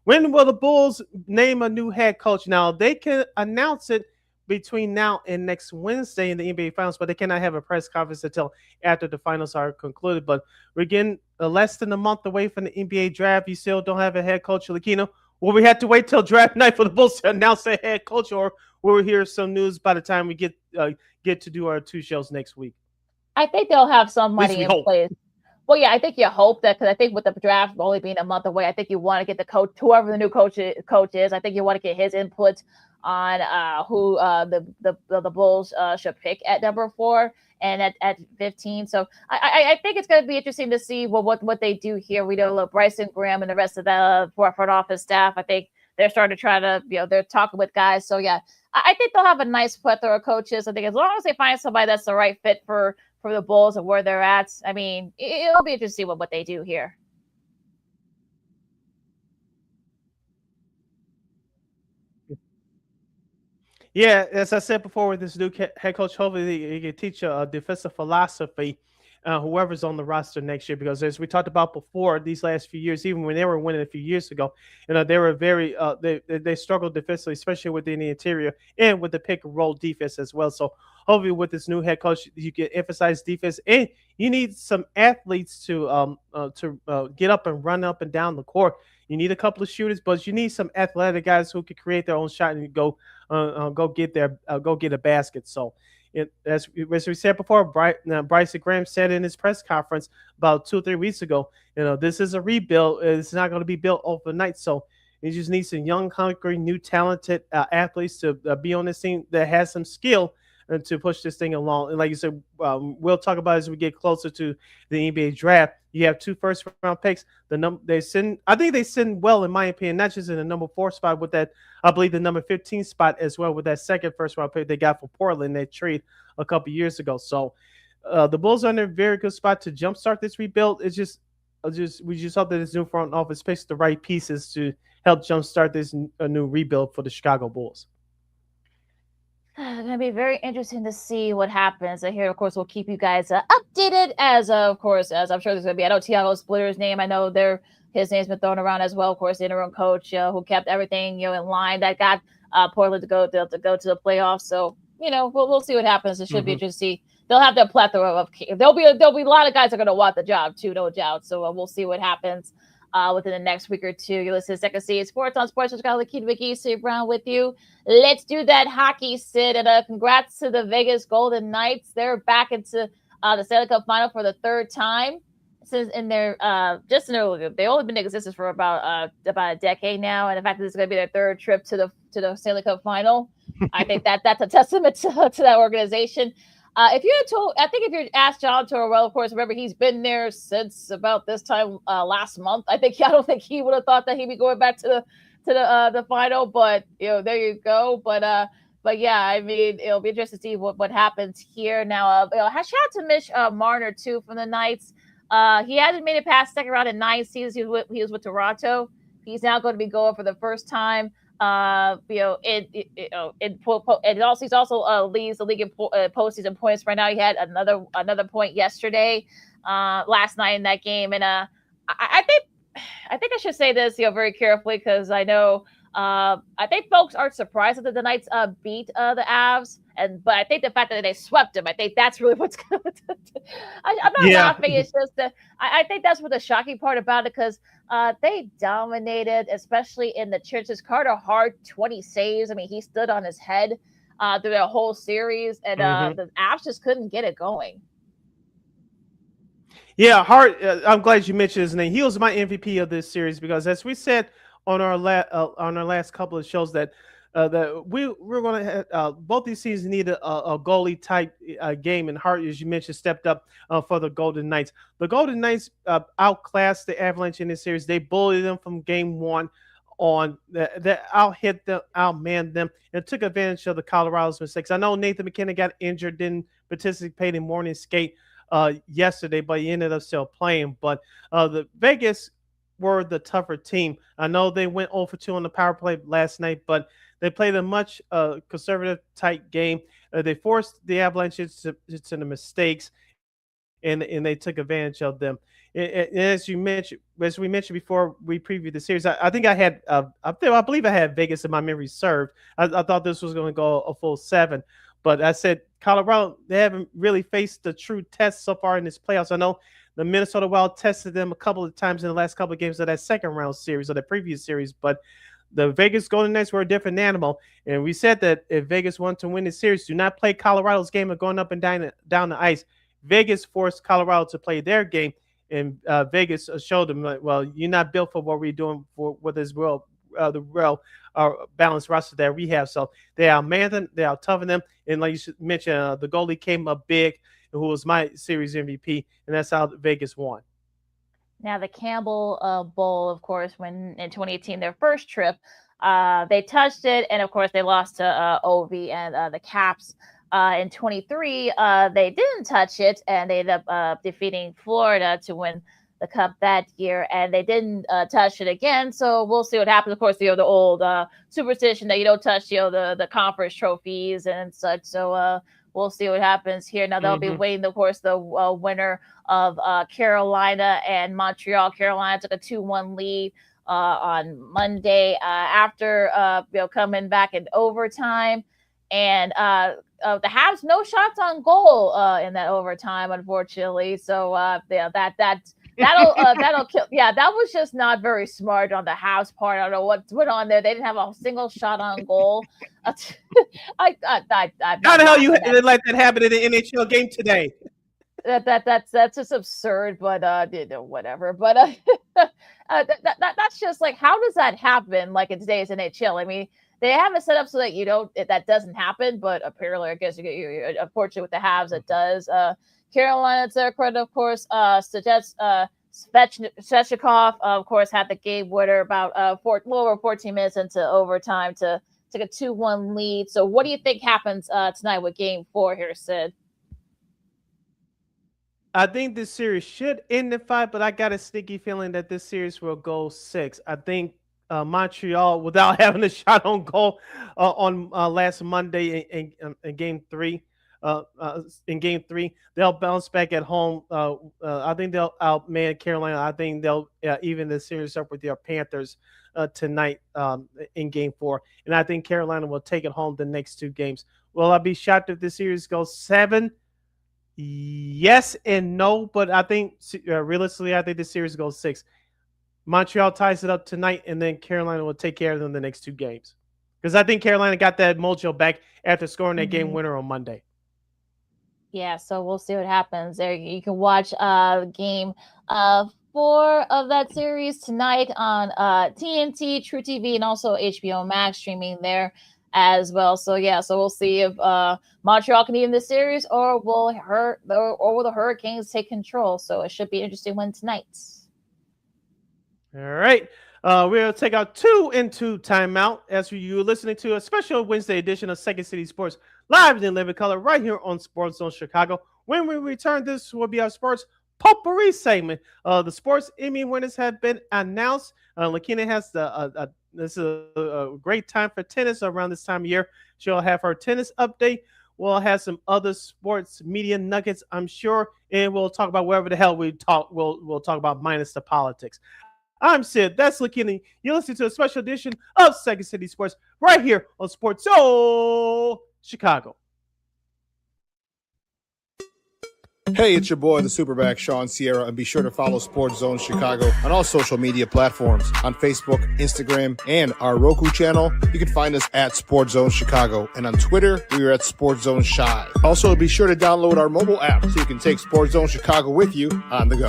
When will the Bulls name a new head coach? Now, they can announce it between now and next Wednesday in the NBA Finals, but they cannot have a press conference until after the finals are concluded. But we're getting less than a month away from the NBA draft. You still don't have a head coach, LaKeena. Will we have to wait till draft night for the Bulls to announce their head coach, or will we hear some news by the time we get to do our two shows next week? I think they'll have somebody in place. Well, yeah, I think you hope that, because I think with the draft only being a month away, I think you want to get the coach, whoever the new coach is. I think you want to get his input on who the Bulls should pick at number 4 and at 15. So I think it's going to be interesting to see what they do here. We know Bryson Graham and the rest of the front office staff. I think they're starting to try to, they're talking with guys. So yeah, I think they'll have a nice plethora of coaches. I think as long as they find somebody that's the right fit for the Bulls and where they're at, I mean, it'll be interesting what they do here. Yeah, as I said before, with this new head coach, hopefully he can teach a defensive philosophy, whoever's on the roster next year. Because as we talked about before, these last few years, even when they were winning a few years ago, they were very they struggled defensively, especially within the interior and with the pick and roll defense as well. So hopefully with this new head coach, you can emphasize defense, and you need some athletes to get up and run up and down the court. You need a couple of shooters, but you need some athletic guys who can create their own shot and go get a basket. So, as we said before, Bryson Graham said in his press conference about 2 or 3 weeks ago, this is a rebuild. It's not going to be built overnight. So you just need some young, hungry, new, talented athletes to be on this team that has some skill and to push this thing along. And like you said, we'll talk about as we get closer to the NBA draft. You have 2 first-round picks. I think they send well, in my opinion, not just in the number 4 spot with that, I believe the number 15 spot as well with that second first-round pick they got for Portland, that trade a couple years ago. So the Bulls are in a very good spot to jumpstart this rebuild. We just hope that this new front office picks the right pieces to help jumpstart this new rebuild for the Chicago Bulls. It's going to be very interesting to see what happens. And here, of course, we'll keep you guys updated as I'm sure there's going to be, I know Thiago Splitter's name. I know his name's been thrown around as well. Of course, the interim coach who kept everything, in line, that got Portland to go to the playoffs. So, we'll see what happens. It should be interesting. They'll have their plethora of, there'll be a lot of guys that are going to want the job too, no doubt. So we'll see what happens within the next week or two. You listen to Second City Sports on Sports Chicago. LaKeena, McGee, Sid Brown with you. Let's do that hockey, Sid. And congrats to the Vegas Golden Knights. They're back into the Stanley Cup Final for the 3rd time since they've only been in existence for about a decade now. And the fact that this is going to be their 3rd trip to the Stanley Cup Final, I think that's a testament to that organization. If you had told, I think if you asked John Tortorella, of course, remember he's been there since about this time last month. I don't think he would have thought that he'd be going back to the final. But there you go. But yeah, I mean, it'll be interesting to see what happens here. Now, shout out to Mitch Marner too from the Knights. He hasn't made it past second round in 9 seasons. He was with Toronto. He's now going to be going for the first time. And also he's also leads the league in postseason points right now. He had another point yesterday, last night in that game, and I think I should say this very carefully because I know I think folks aren't surprised that the Knights beat the Avs, but I think the fact that they swept them, I think that's really what's going to. I'm not laughing. It's just that I think that's what the shocking part about it because they dominated, especially in the trenches. Carter Hart 20 saves. I mean, he stood on his head through the whole series, and the Avs just couldn't get it going. Yeah, Hart. I'm glad you mentioned his name. He was my MVP of this series because, as we said on our last couple of shows, that we're going to have both these seasons needed a goalie type game, and Hart, as you mentioned, stepped up for the Golden Knights. The Golden Knights outclassed the Avalanche in this series. They bullied them from game one on. They out-hit them, outmanned them, and took advantage of the Colorado's mistakes. I know Nathan McKinnon got injured, didn't participate in morning skate yesterday, but he ended up still playing. But the Vegas were the tougher team. I know they went 0 for 2 on the power play last night, but they played a much conservative, tight game. They forced the Avalanche into the mistakes, and they took advantage of them. As we mentioned before we previewed the series, I think I believe I had Vegas in my memory served. I thought this was going to go a full 7, but I said Colorado, they haven't really faced the true test so far in this playoffs. I know the Minnesota Wild tested them a couple of times in the last couple of games of that second round series or the previous series, but the Vegas Golden Knights were a different animal. And we said that if Vegas wanted to win the series, do not play Colorado's game of going up and down the ice. Vegas forced Colorado to play their game, and Vegas showed them, like, well, you're not built for what we're doing for with this the balanced roster that we have. So they outmanned them, they out-toughened them, and like you mentioned, the goalie came up big, who was my series MVP, and that's how Vegas won. Now, the Campbell Bowl, of course, when in 2018, their first trip, they touched it. And, of course, they lost to OV and the Caps. In 23, they didn't touch it, and they ended up defeating Florida to win the Cup that year. And they didn't touch it again. So we'll see what happens. Of course, the old superstition that you don't touch the conference trophies and such. So we'll see what happens here. Now, they'll be waiting, of course, the winner of Carolina and Montreal. Carolina took a 2-1 lead on Monday after coming back in overtime. And the Habs, no shots on goal in that overtime, unfortunately. So that'll kill. Yeah, that was just not very smart on the Habs part. I don't know what went on there. They didn't have a single shot on goal. How the hell you let that happen in the NHL game today? That's just absurd, but whatever. But that's just like, how does that happen? Like in today's NHL, I mean, they have it set up so that that doesn't happen. But apparently, I guess you're unfortunate with the Habs, it does. Carolina, to their credit, of course, Svechnikov, of course, had the game winner about over 14 minutes into overtime to take a 2-1 lead. So, what do you think happens tonight with Game 4 here, Sid? I think this series should end in 5, but I got a sneaky feeling that this series will go 6. I think Montreal, without having a shot on goal on last Monday in Game 3, they'll bounce back at home. I think they'll outman Carolina. I think they'll even the series up with their Panthers tonight in Game 4, and I think Carolina will take it home the next 2 games. Will I be shocked if the series goes 7? Yes and no, but I think realistically, I think the series goes 6. Montreal ties it up tonight, and then Carolina will take care of them the next 2 games. Because I think Carolina got that mojo back after scoring that game winner on Monday. Yeah, so we'll see what happens there. You can watch Game 4 of that series tonight on TNT, True TV, and also HBO Max streaming there as well. So yeah, so we'll see if Montreal can even this series, or will the Hurricanes take control. So it should be an interesting one tonight. All right. We'll take our 2-2 timeout as you're listening to a special Wednesday edition of Second City Sports live in living color right here on Sports Zone Chicago. When we return, this will be our sports potpourri segment. The sports Emmy winners have been announced. LaKeena has this is a great time for tennis around this time of year. She'll have her tennis update. We'll have some other sports media nuggets, I'm sure, and we'll talk about wherever the hell we talk. We'll talk about minus the politics. I'm Sid. That's LaKeena. You're listening to a special edition of Second City Sports right here on Sports Zone Chicago. Hey, it's your boy, the Superback, Sean Sierra, and be sure to follow Sports Zone Chicago on all social media platforms on Facebook, Instagram, and our Roku channel. You can find us at Sports Zone Chicago, and on Twitter, we are at Sports Zone Shy. Also, be sure to download our mobile app so you can take Sports Zone Chicago with you on the go.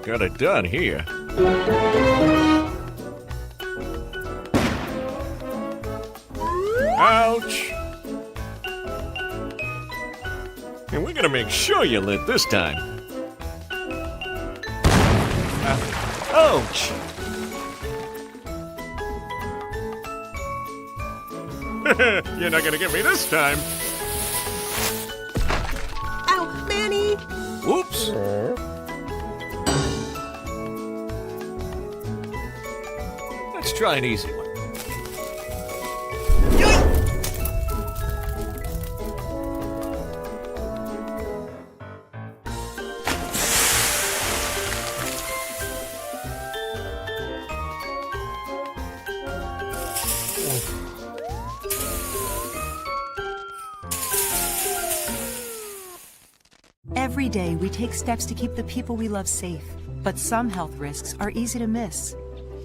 Got it done here. Ouch! And we're gonna make sure you live this time. Ouch! You're not gonna get me this time. Ow, Manny! Whoops! Let's try an easy one. Every day, we take steps to keep the people we love safe, but some health risks are easy to miss.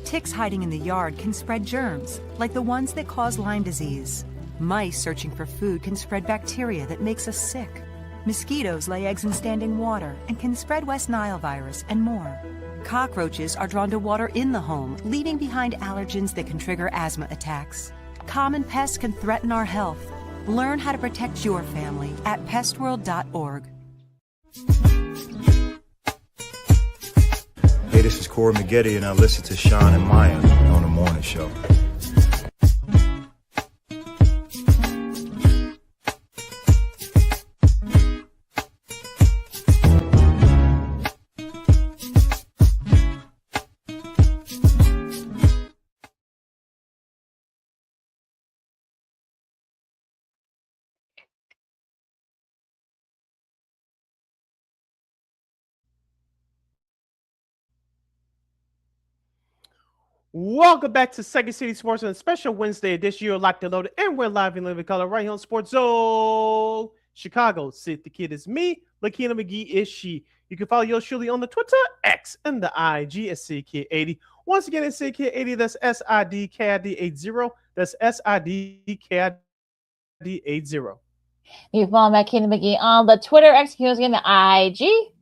Ticks hiding in the yard can spread germs, like the ones that cause Lyme disease. Mice searching for food can spread bacteria that makes us sick. Mosquitoes lay eggs in standing water and can spread West Nile virus and more. Cockroaches are drawn to water in the home, leaving behind allergens that can trigger asthma attacks. Common pests can threaten our health. Learn how to protect your family at pestworld.org. Hey, this is Corey McGee, and I listen to Sean and Maya on the morning show. Welcome back to Second City Sports on a special Wednesday edition. You're locked and loaded, and we're live in living color right here on Sports Zone Chicago. Sid the Kid is me. LaKeena McGee is she. You can follow yours truly on the Twitter, X, and the IG at SidKid80. Once again, it's SidKid80. That's SIDKID80. That's SIDKID80. You can follow LaKeena McGee on the Twitter, X, again, the IG.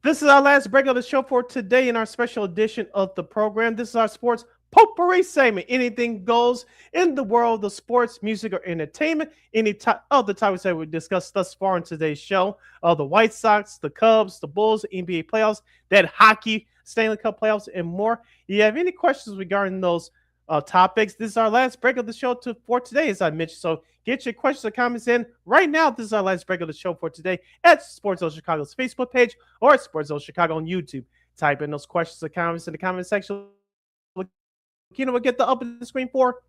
This is our last break of the show for today in our special edition of the program. This is our sports potpourri segment. Anything goes in the world of sports, music, or entertainment. Any of the topics that we discussed thus far in today's show: the White Sox, the Cubs, the Bulls, NBA playoffs, that hockey, Stanley Cup playoffs, and more. If you have any questions regarding those topics, this is our last break of the show for today, as I mentioned. So get your questions or comments in right now. This is our last break of the show for today at Sports Zone Chicago's Facebook page or at Sports Zone Chicago on YouTube. Type in those questions or comments in the comment section. LaKeena will get the up in the screen for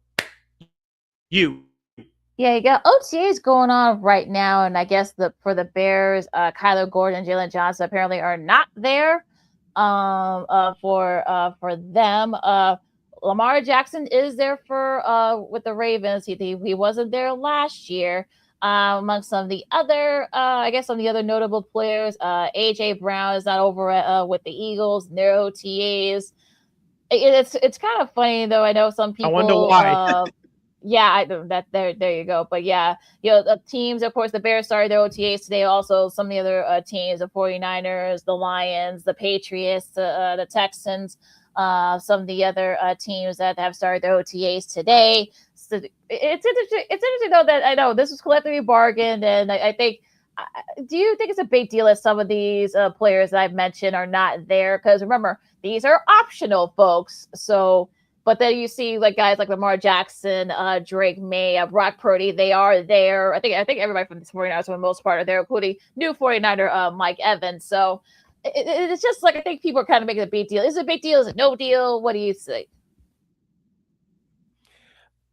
you. Yeah, you got OTAs going on right now, and I guess for the Bears, Kyler Gordon and Jalen Johnson apparently are not there for them. Lamar Jackson is there for with the Ravens. He wasn't there last year. Among some of the other, I guess some of the other notable players, AJ Brown is not over with the Eagles. Their OTAs. It's kind of funny though. I know some people. I wonder why. Yeah, there you go. But yeah, the teams, of course, the Bears started their OTAs today. Also, some of the other teams, the 49ers, the Lions, the Patriots, the Texans, some of the other teams that have started their OTAs today. So it's interesting though that I know this was collectively bargained, and I think. Do you think it's a big deal that some of these players that I've mentioned are not there? Because remember, these are optional, folks. So. But then you see like guys like Lamar Jackson, Drake May, Brock Purdy, they are there. I think everybody from the 49ers for the most part are there, including new 49er Mike Evans. So it's just like I think people are kind of making a big deal. Is it a big deal? Is it no deal? What do you think?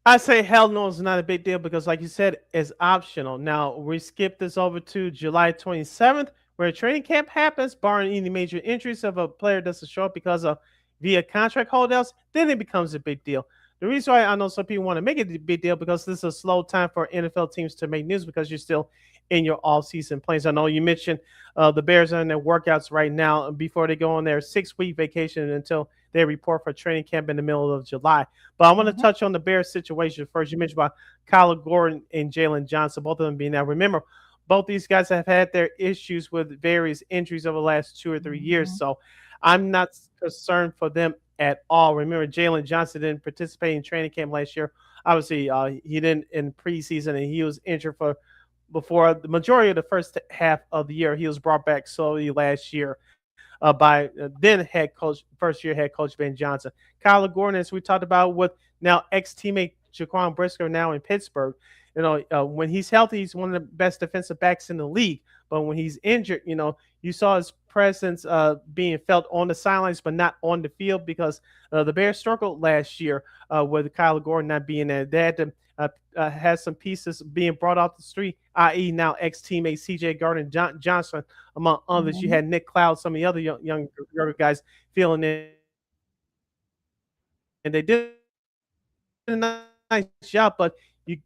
I say hell no, it's not a big deal because, like you said, it's optional. Now, we skip this over to July 27th, where training camp happens, barring any major injuries of a player doesn't show up because of via contract holdouts, then it becomes a big deal. The reason why I know some people want to make it a big deal because this is a slow time for NFL teams to make news because you're still in your off-season plans. I know you mentioned the Bears are in their workouts right now before they go on their 6-week vacation until they report for training camp in the middle of July. But I want to touch on the Bears situation first. You mentioned about Kyler Gordon and Jalen Johnson, both of them being out. Remember, both these guys have had their issues with various injuries over the last 2 or 3 years. So I'm not concerned for them at all. Remember, Jalen Johnson didn't participate in training camp last year. Obviously, he didn't in preseason, and he was injured before the majority of the first half of the year. He was brought back slowly last year by then first year head coach Ben Johnson. Kyler Gordon, as we talked about with now ex-teammate Jaquan Brisker now in Pittsburgh. When he's healthy, he's one of the best defensive backs in the league. But when he's injured, you saw his presence being felt on the sidelines, but not on the field because the Bears struggled last year with Kyler Gordon not being there. They had to have some pieces being brought off the street, i.e. now ex-teammate C.J. Gardner-Johnson, among others. You had Nick Cloud, some of the other younger guys filling in. And they did a nice job, but you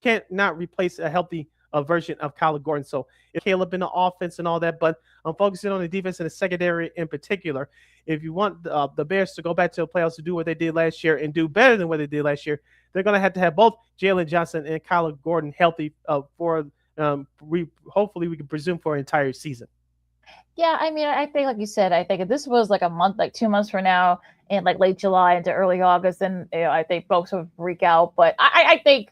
can't not replace a healthy version of Kyler Gordon. So if Caleb in the offense and all that, but I'm focusing on the defense and the secondary in particular. If you want the Bears to go back to the playoffs to do what they did last year and do better than what they did last year, they're going to have both Jalen Johnson and Kyler Gordon healthy for hopefully we can presume for an entire season. Yeah, I mean, I think like you said, I think if this was like a month, like 2 months from now, in like late July into early August, then I think folks would freak out. But I think.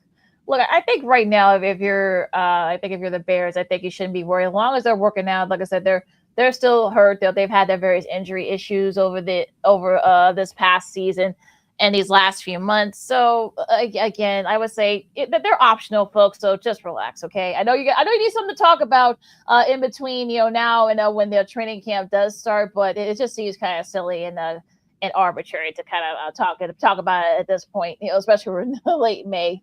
Look, I think right now, if you're the Bears, I think you shouldn't be worried as long as they're working out. Like I said, they're still hurt. They've had their various injury issues over this past season and these last few months. So again, I would say that they're optional, folks. So just relax, okay? I know you need something to talk about in between, now and when the training camp does start. But it just seems kind of silly and arbitrary to kind of talk about it at this point, especially in late May.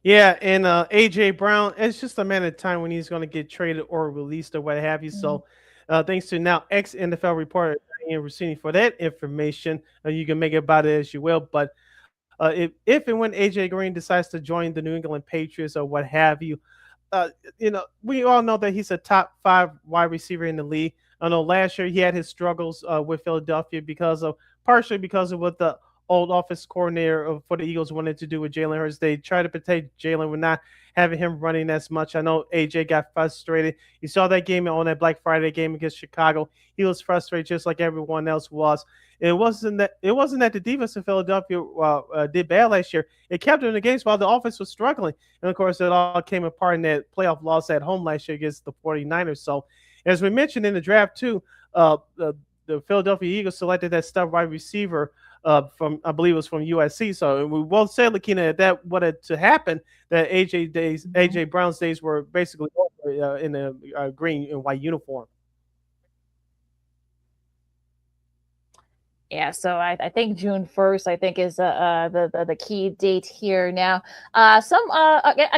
Yeah, and AJ Brown, it's just a matter of time when he's going to get traded or released or what have you. So thanks to now ex-NFL reporter Ian Rossini for that information. You can make it about it as you will. But if and when AJ Green decides to join the New England Patriots or what have you, we all know that he's a top 5 wide receiver in the league. I know last year he had his struggles with Philadelphia partially because of what the old office coordinator for the Eagles wanted to do with Jalen Hurts. They tried to protect Jalen with not having him running as much. I know AJ got frustrated. You saw that game on that Black Friday game against Chicago. He was frustrated just like everyone else was. It wasn't that the defense in Philadelphia did bad last year. It kept them in the games while the offense was struggling. And of course, it all came apart in that playoff loss at home last year against the 49ers. So, as we mentioned in the draft too, the Philadelphia Eagles selected that stud wide receiver from, I believe it was from USC. So we both said, LaKeena, that wanted to happen, that AJ Brown's days were basically over in the green and white uniform. Yeah, so I think June 1st, I think, is the key date here. Now, I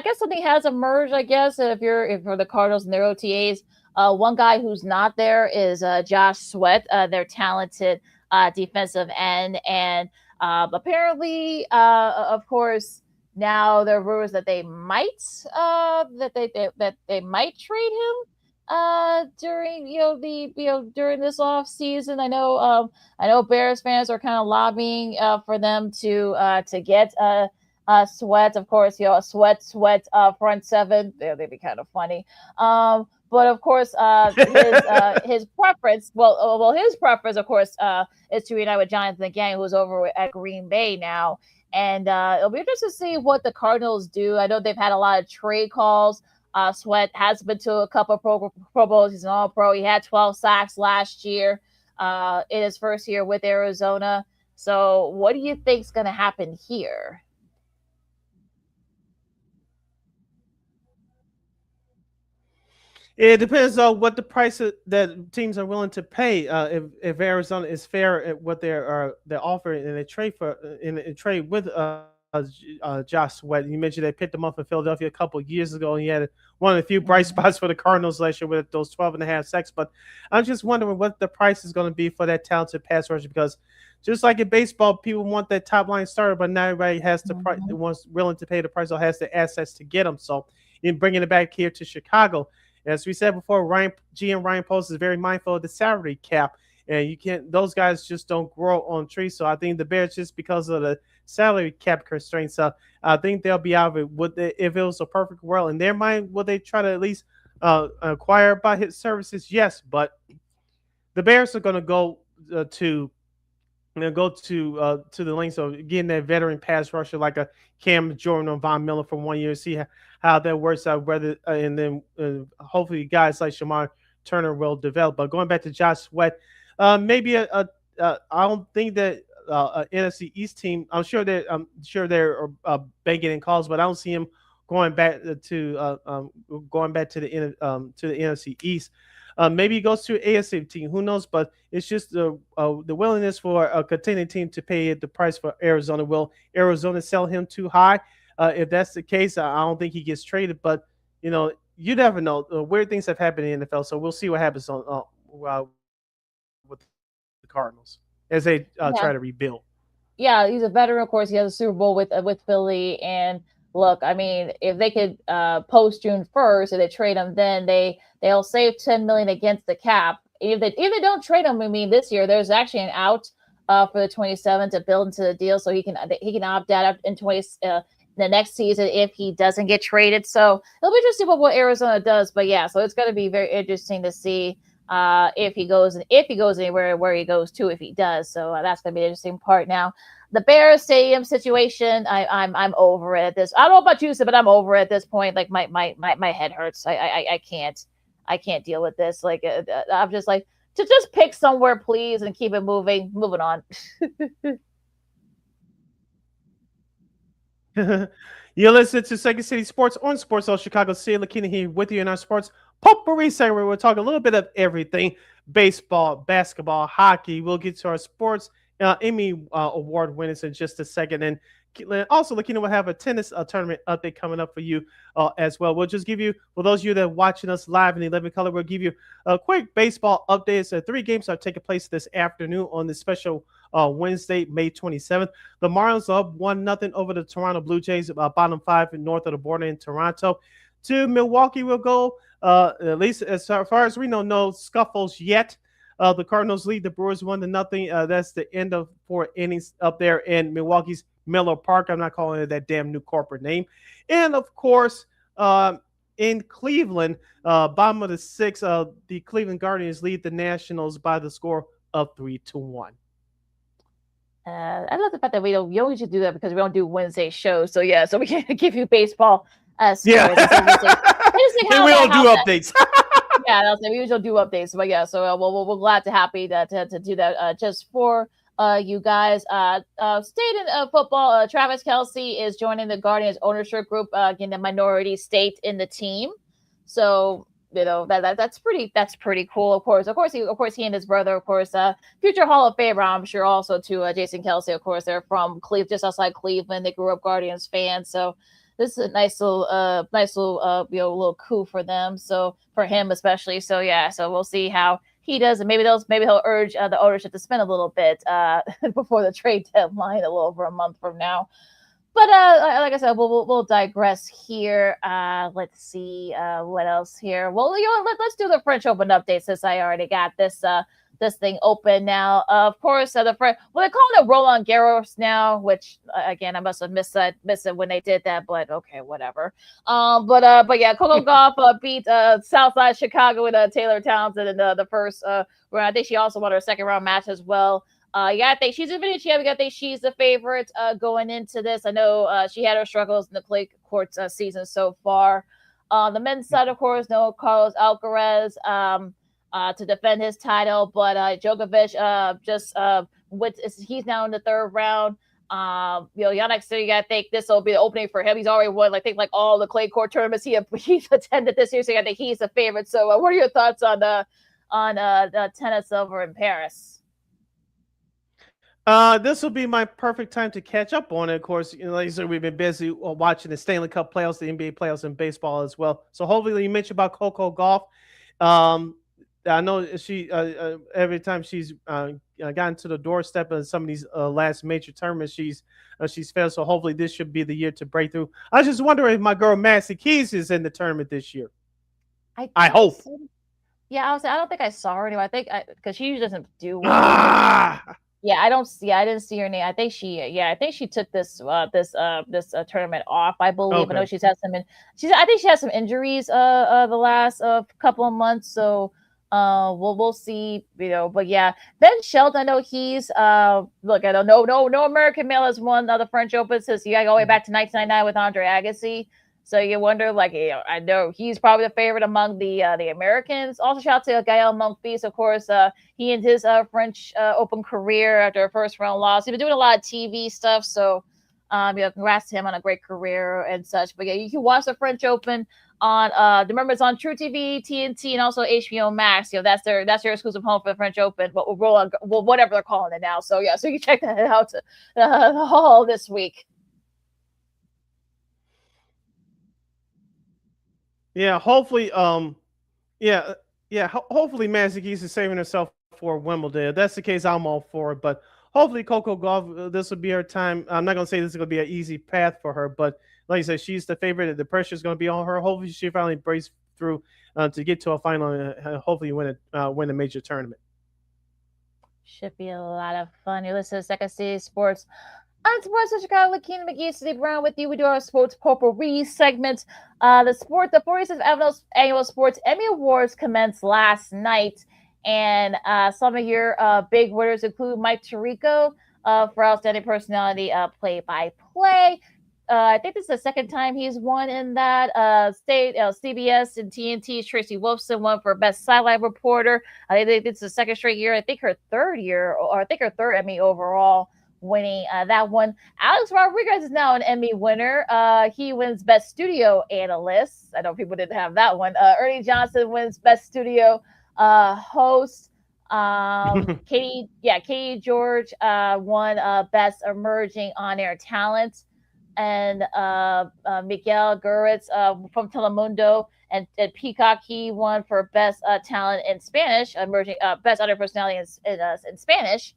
guess something has emerged. I guess if for the Cardinals and their OTAs, one guy who's not there is Josh Sweat, their talented defensive end, and apparently, of course, now there are rumors that they might that they might trade him during during this off season. I know Bears fans are kind of lobbying for them to get Sweat. Of course, Sweat front seven. They'd be kind of funny. But of course, his preference, his preference, of course, is to reunite with Jonathan Gang, who's over at Green Bay now. And it'll be interesting to see what the Cardinals do. I know they've had a lot of trade calls. Sweat has been to a couple of Pro Bowls. He's an All-Pro. He had 12 sacks last year in his first year with Arizona. So what do you think is going to happen here? It depends on what the price that teams are willing to pay. If Arizona is fair at what they're offering in a trade with Josh Sweat. You mentioned they picked him up in Philadelphia a couple of years ago, and he had one of the few bright spots for the Cardinals last year with those 12.5 sacks. But I'm just wondering what the price is going to be for that talented pass rusher, because just like in baseball, people want that top line starter, but not everybody has the price, wants willing to pay the price or has the assets to get them. So in bringing it back here to Chicago, as we said before, GM Ryan Post is very mindful of the salary cap, and you can't; those guys just don't grow on trees. So I think the Bears, just because of the salary cap constraints, I think they'll be out of it. If it was a perfect world in their mind, would they try to at least acquire by his services? Yes, but the Bears are going to go to the lengths of getting that veteran pass rusher like a Cam Jordan or Von Miller for 1 year, see how that works out, whether and then hopefully guys like Shamar Turner will develop. But going back to Josh Sweat, maybe I don't think that NFC East team. I'm sure they're banking in calls, but I don't see him going back to the NFC East. Maybe he goes to an AFC team. Who knows? But it's just the willingness for a contending team to pay the price for Arizona. Will Arizona sell him too high? If that's the case, I don't think he gets traded. But you never know. Weird things have happened in the NFL, so we'll see what happens with the Cardinals as they try to rebuild. Yeah, he's a veteran. Of course, he has a Super Bowl with Philly. And look, I mean, if they could post June 1st, if they trade him, then they'll save $10 million against the cap. If they don't trade him, I mean, this year there's actually an out for the 27 to build into the deal, so he can opt out in the next season if he doesn't get traded. So it'll be interesting what Arizona does. But yeah, so it's going to be very interesting to see if he goes anywhere, where he goes to if he does. So that's going to be an interesting part. Now, the Bears stadium situation, I'm over it at this. I don't know about you, but I'm over it at this point. Like my head hurts. I can't deal with this. Like I'm just like, to just pick somewhere, please, and keep it moving on. You listen to Second City Sports on Sports Zone Chicago City. LaKeena here with you in our sports potpourri segment. We'll talk a little bit of everything: baseball, basketball, hockey. We'll get to our sports Emmy award winners in just a second, and also LaKeena will have a tennis tournament update coming up for you as well. We'll just give you, for those of you that are watching us live in 11 color, we'll give you a quick baseball update. So 3 games are taking place this afternoon on this special Wednesday, May 27th. The Marlins are up 1-0 over the Toronto Blue Jays, bottom 5 north of the border in Toronto. To Milwaukee will go, at least as far as we know, no scuffles yet. The Cardinals lead the Brewers 1-0. That's the end of 4 innings up there in Milwaukee's Miller Park. I'm not calling it that damn new corporate name. And of course, in Cleveland, bottom of the 6th, the Cleveland Guardians lead the Nationals by the score of 3-1. I love the fact that we always do that because we don't do Wednesday shows. So yeah, so we can give you baseball scores. Yeah. And we don't do updates. Yeah, we usually do updates. But yeah, so we're glad happy to do that just for you guys. Stayed in football. Travis Kelce is joining the Guardians ownership group, getting the minority stake in the team. So that's pretty cool. Of course, he and his brother, of course, future Hall of Famer, I'm sure, also too. Jason Kelce, of course, they're from Cleveland, just outside Cleveland. They grew up Guardians fans, so this is a nice little little coup for them. So for him especially. So yeah, so we'll see how he does, and maybe he'll urge the ownership to spend a little bit before the trade deadline, a little over a month from now. But like I said, we'll digress here. Let's see what else here. Well, let's do the French Open update since I already got this thing open now. Of course, they call it Roland Garros now, which again I must have missed it when they did that. But okay, whatever. But yeah, Coco Gauff beat Southside Chicago with Taylor Townsend in the first round. I think she also won her second round match as well. You gotta think she's a Venetia. We gotta think she's the favorite going into this. I know she had her struggles in the clay courts season so far. The men's side, of course, no Carlos Alcaraz to defend his title, but Djokovic he's now in the third round. Yannick, so you gotta think this will be the opening for him. He's already won, all the clay court tournaments he's attended this year. So you gotta think he's the favorite. So, what are your thoughts on the tennis over in Paris? This will be my perfect time to catch up on it. Of course, like you said, we've been busy watching the Stanley Cup playoffs, the NBA playoffs, and baseball as well. So hopefully, you mentioned about Coco Gauff. I know she every time she's gotten to the doorstep of some of these last major tournaments, she's failed. So hopefully, this should be the year to break through. I was just wondering if my girl Maxi Keys is in the tournament this year. I hope. Yeah, I don't think I saw her anyway. I think because she usually doesn't do well. Yeah, I didn't see her name. I think she took this tournament off, I believe. Okay. I know she's had I think she has some injuries the last couple of months. So we'll see, but yeah, Ben Shelton, I know he's look, I don't know, no American male has won the French Open since you gotta go all the way back to 1999 with Andre Agassi. So you wonder, I know he's probably the favorite among the Americans. Also, shout out to Gael Monfils, of course. He and his French Open career after a first round loss. He's been doing a lot of TV stuff, so congrats to him on a great career and such. But yeah, you can watch the French Open on remember it's on True TV, TNT, and also HBO Max. That's their exclusive home for the French Open. But whatever they're calling it now. So yeah, so you can check that out all this week. Yeah, hopefully, hopefully Maxi Keys is saving herself for Wimbledon. If that's the case, I'm all for it. But hopefully, Coco Gauff, this will be her time. I'm not gonna say this is gonna be an easy path for her, but like I said, she's the favorite. The pressure is gonna be on her. Hopefully, she finally breaks through to get to a final and hopefully win a major tournament. Should be a lot of fun. You listen to Second City Sports. On Sports Chicago, LaKeena, McGee, Sidney Brown with you. We do our sports potpourri segment. The 46th annual Sports Emmy Awards commenced last night, and some of your big winners include Mike Tirico for Outstanding Personality Play-by-Play. I think this is the second time he's won in that. CBS and TNT's Tracy Wolfson won for Best Sideline Reporter. I think it's the second straight year. I think her third Emmy overall, winning that one. Alex Rodriguez is now an Emmy winner. He wins Best Studio Analyst. I know people didn't have that one. Ernie Johnson wins Best Studio Host. Katie George won Best Emerging On-Air Talent. And Miguel Guritz from Telemundo and Peacock, he won for Best Talent in Spanish, emerging Best Other Personality in Spanish.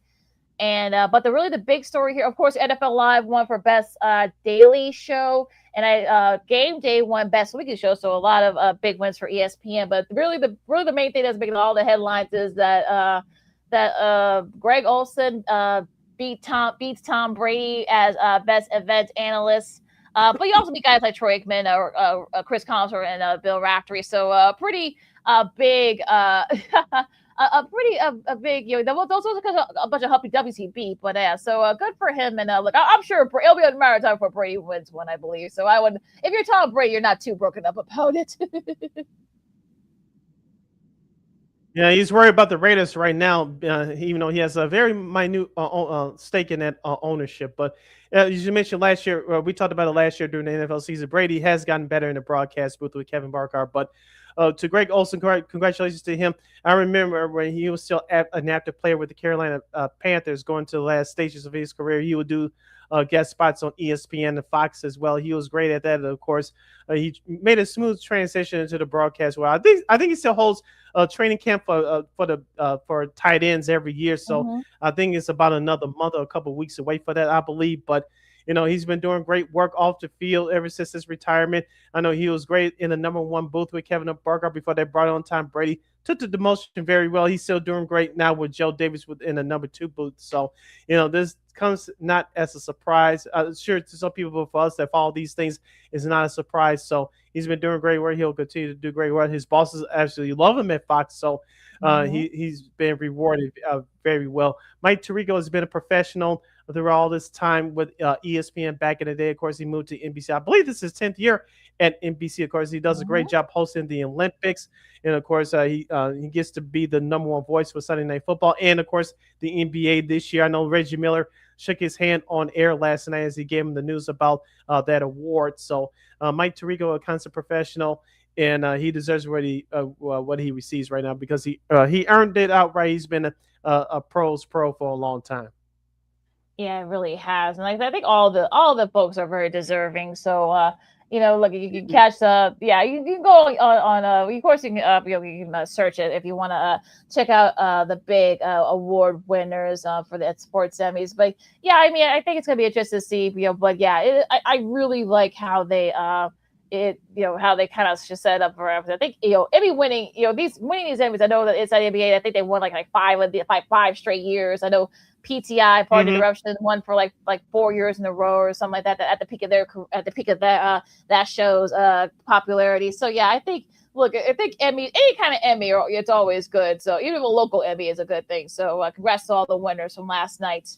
And but the big story here, of course, NFL Live won for best daily show, and Game Day won best weekly show. So a lot of big wins for ESPN. But really the main thing that's making all the headlines is that Greg Olson beats Tom Brady as best event analyst. But you also beat guys like Troy Aikman or Chris Collinsworth and Bill Raftery. So pretty big. A big, those are a bunch of Humpty Duppies he beat, but so good for him. And look, I'm sure it'll be a matter of time before Brady wins one, I believe. So I would, if you're Tom Brady, you're not too broken up about it. Yeah, he's worried about the Raiders right now, even though he has a very minute stake in that ownership. But as you mentioned last year, we talked about it last year during the NFL season. Brady has gotten better in the broadcast booth with Kevin Barker. But to Greg Olson, congratulations to him. I remember when he was still an active player with the Carolina Panthers, going to the last stages of his career. He would do guest spots on ESPN and Fox as well. He was great at that. Of course, he made a smooth transition into the broadcast. Well, I think he still holds a training camp for tight ends every year. So I think it's about another month or a couple of weeks away for that, I believe. But he's been doing great work off the field ever since his retirement. I know he was great in the number one booth with Kevin Barker before they brought on Tom Brady. Took the demotion very well. He's still doing great now with Joe Davis in the number two booth. So, this comes not as a surprise. Sure, to some people, but for us that follow these things, it's not a surprise. So he's been doing great work. He'll continue to do great work. His bosses actually love him at Fox. So he's been rewarded very well. Mike Tirico has been a professional through all this time with ESPN back in the day. Of course, he moved to NBC. I believe this is his 10th year at NBC. Of course, he does a great job hosting the Olympics. And, of course, he gets to be the number one voice for Sunday Night Football. And, of course, the NBA this year. I know Reggie Miller shook his hand on air last night as he gave him the news about that award. So Mike Tirico, a constant professional, and he deserves what he receives right now because he earned it outright. He's been a pro's pro for a long time. Yeah, it really has, and I think all the folks are very deserving. So, look, you can catch you can go on of course you can you can search it if you want to check out the big award winners for the sports semis. But yeah, I mean, I think it's gonna be interesting to see, but yeah, I really like how they how they kind of just set up for everything. I think Emmy winning these Emmys. I know that it's at the NBA. I think they won like five straight years. I know PTI Party Interruption won for like 4 years in a row or something like that at the peak of that show's popularity. So yeah, I think Emmy, any kind of Emmy, it's always good. So even a local Emmy is a good thing. So congrats to all the winners from last night.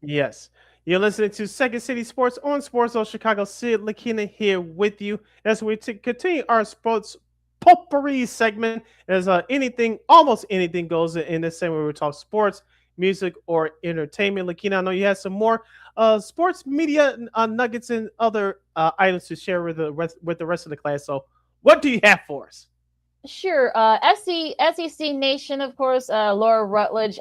Yes. You're listening to Second City Sports on Sports Zone Chicago. Sid LaKeena here with you as we continue our sports potpourri segment. As almost anything goes in this segment where we talk sports, music, or entertainment. LaKeena, I know you have some more sports media nuggets and other items to share with the rest of the class. So what do you have for us? Sure. SEC Nation, of course, Laura Rutledge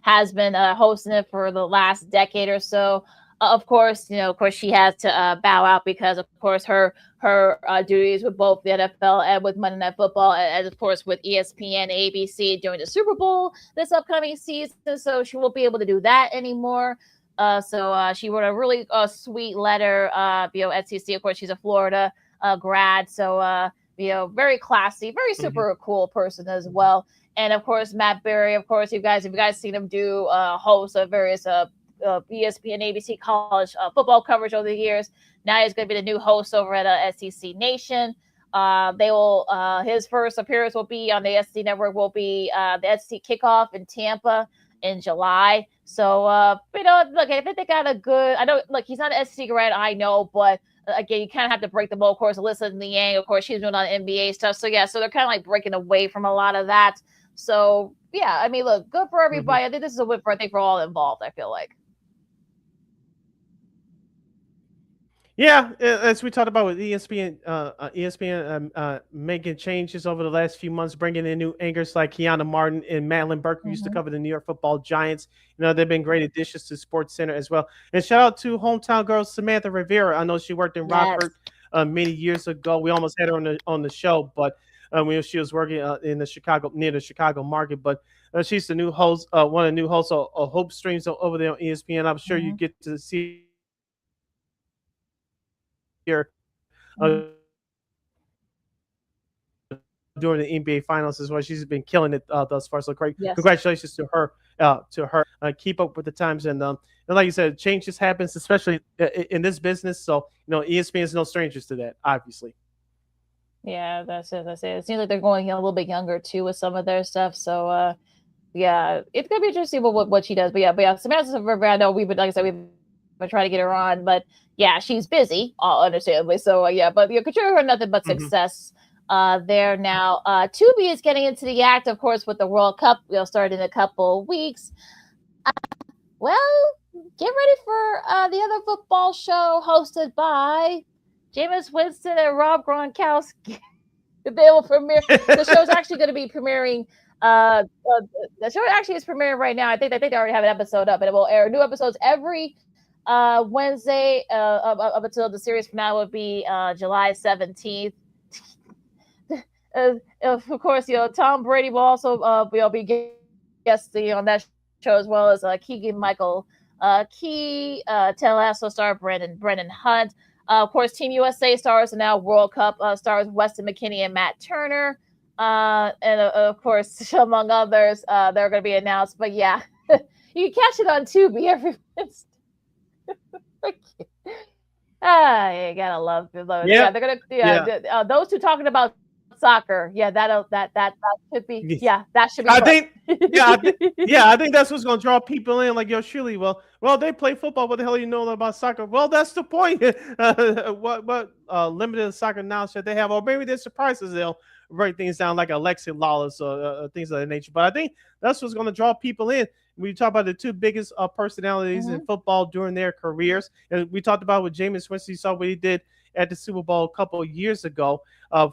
has been hosting it for the last decade or so. Of course, she has to bow out because, of course, her duties with both the NFL and with Monday Night Football, and of course with ESPN, ABC during the Super Bowl this upcoming season. So she won't be able to do that anymore. So she wrote a really sweet letter. SEC, of course, she's a Florida grad. So very classy, very super cool person as well. And of course, Matt Berry, of course, if you guys seen him do host of various ESPN, ABC college football coverage over the years. Now he's going to be the new host over at SEC Nation. His first appearance will be on the SEC Network. Will be the SEC kickoff in Tampa in July. So look, I think they got a good. I know, look, he's not an SEC grad, I know, but again, you kind of have to break the mold. Of course, Alyssa Liang, of course, she's doing on NBA stuff. So yeah, so they're kind of like breaking away from a lot of that. So yeah, I mean, look, good for everybody. I think this is a win for all involved. I feel like. Yeah, as we talked about with ESPN, making changes over the last few months, bringing in new anchors like Kiana Martin and Madeline Burke, who used to cover the New York Football Giants. They've been great additions to Sports Center as well. And shout out to hometown girl Samantha Rivera. I know she worked in Rockford many years ago. We almost had her on the show, but when she was working near the Chicago market. But she's the new host, one of the new hosts of Hope Streams over there on ESPN. I'm sure you get to see her during the NBA Finals as well. She's been killing it thus far. So great, Yes. congratulations to her. Keep up with the times, and like you said, change just happens, especially in this business. So ESPN is no strangers to that, obviously. Yeah, that's it. That's it. It seems like they're going a little bit younger too with some of their stuff. So yeah, it's gonna be interesting what she does. But yeah, Samantha River, I know we've been, like I said, we've been trying to get her on, but yeah, she's busy, understandably. So yeah, but consider her nothing but success. There now. Tubi is getting into the act, of course, with the World Cup. We'll start in a couple weeks. Well, get ready for the other football show hosted by Jameis Winston and Rob Gronkowski. They will premiere. The show's actually going to be premiering. The show actually is premiering right now. I think they already have an episode up, and it will air new episodes every Wednesday up until the series finale will be July 17th. Of course, Tom Brady will also be guesting on that show, as well as Keegan Michael Key, Ted Lasso star Brendan Hunt. Of course, Team USA stars and now World Cup stars Weston McKennie and Matt Turner. And of course, among others, they're going to be announced. But yeah, you can catch it on Tubi every Wednesday. You gotta love it. Yeah, they're gonna. Those two talking about soccer. Yeah, that should be. Yeah, that should be. I think. I think that's what's gonna draw people in. Like, surely. Well, they play football. What the hell do you know about soccer? Well, that's the point. What limited soccer knowledge that they have, or maybe they're surprises. They'll write things down like Alexi Lawless or things of that nature. But I think that's what's gonna draw people in. We talk about the two biggest personalities in football during their careers, and we talked about with Jameis Winston. You saw what he did at the Super Bowl a couple of years ago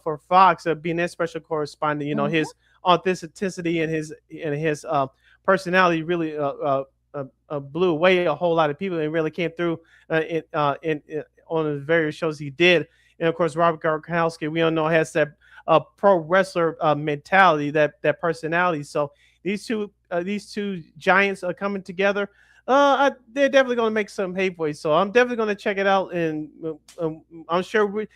for Fox, being their special correspondent. His authenticity and his personality really blew away a whole lot of people, and really came through on the various shows he did. And of course, Robert Gronkowski, we all know, has that pro wrestler mentality, that personality. So these two giants are coming together. They're definitely going to make some headway. So I'm definitely going to check it out, and I'm sure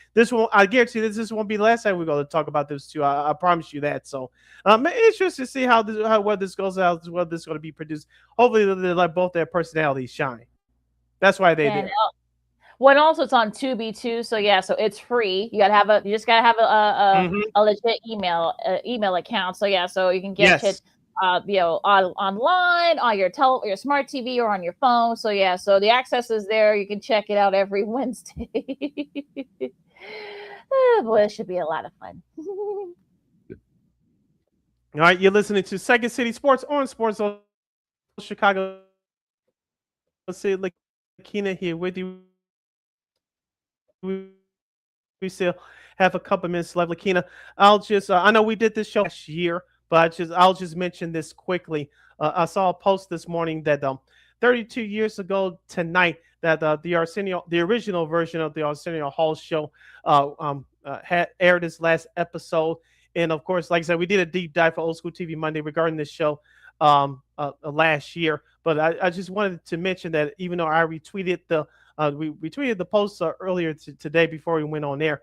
I guarantee this won't be the last time we're going to talk about this too. I promise you that. So it's just to see how this goes out, what this is going to be produced. Hopefully they let both their personalities shine. That's why they did. Well, also it's on Tubi too. So yeah, so it's free. You just gotta have a legit email account. So yeah, so you can get it online, on your smart TV, or on your phone. So yeah, so the access is there. You can check it out every Wednesday. Oh, boy, it should be a lot of fun. All right, you're listening to Second City Sports on Sports Zone Chicago. Let's see, LaKeena here with you. We still have a couple minutes left. LaKeena, I'll just I know we did this show last year, but I'll just mention this quickly. I saw a post this morning that 32 years ago tonight, that the original version of the Arsenio Hall show had aired its last episode. And of course, like I said, we did a deep dive for Old School TV Monday regarding this show last year. But I just wanted to mention that even though I retweeted we tweeted the post earlier today before we went on air,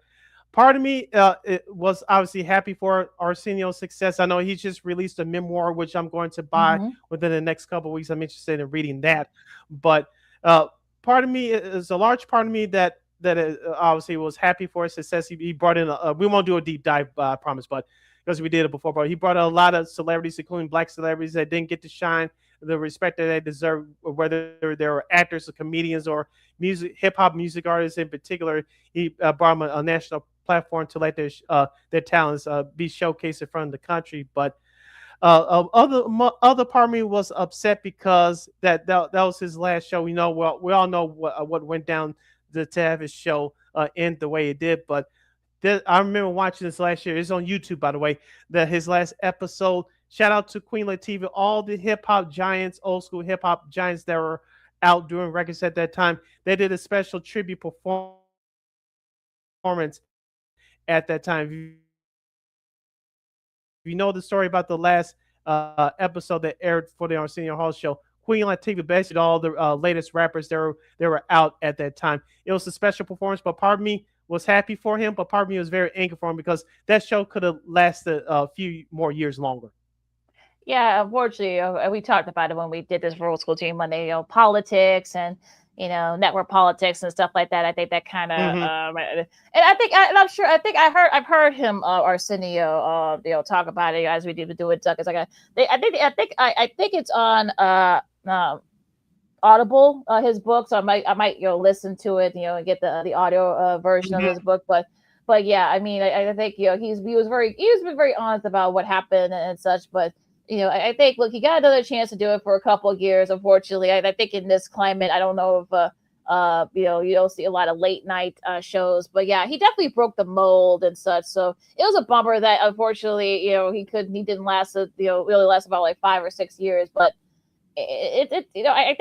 part of me it was obviously happy for Arsenio's success. I know he's just released a memoir, which I'm going to buy within the next couple of weeks. I'm interested in reading that. But part of me is a large part of me that obviously was happy for his success. He brought in we won't do a deep dive, I promise, but because we did it before. But he brought in a lot of celebrities, including black celebrities, that didn't get to shine the respect that they deserve, whether they were actors or comedians or hip hop music artists in particular. He brought them a national platform to let their talents be showcased in front of the country. But other part of me was upset because that was his last show. We all know what went down to have his show end the way it did. But I remember watching this last year. It's on YouTube, by the way. His last episode. Shout out to Queen Latifah, all the hip hop giants, old school hip hop giants that were out doing records at that time. They did a special tribute performance at that time. If you know the story about the last episode that aired for the Arsenio Hall show. Queen Latifah, basically all the latest rappers they were out at that time. It was a special performance, but part of me was happy for him, but part of me was very angry for him because that show could have lasted a few more years longer. Yeah, unfortunately, we talked about it when we did this for Old School Team Monday. Politics and network politics and stuff like that. I think that kind of, and I've heard him Arsenio, talk about it as we did do it. It's like I think it's on Audible, his book. So I might listen to it, and get the audio version of his book. But yeah, I mean, I think he was been very honest about what happened and such. But I think, look, he got another chance to do it for a couple of years. Unfortunately, I think in this climate, I don't know if you don't see a lot of late night shows, but yeah, he definitely broke the mold and such. So it was a bummer that unfortunately, he didn't last, really last about like 5 or 6 years. But I think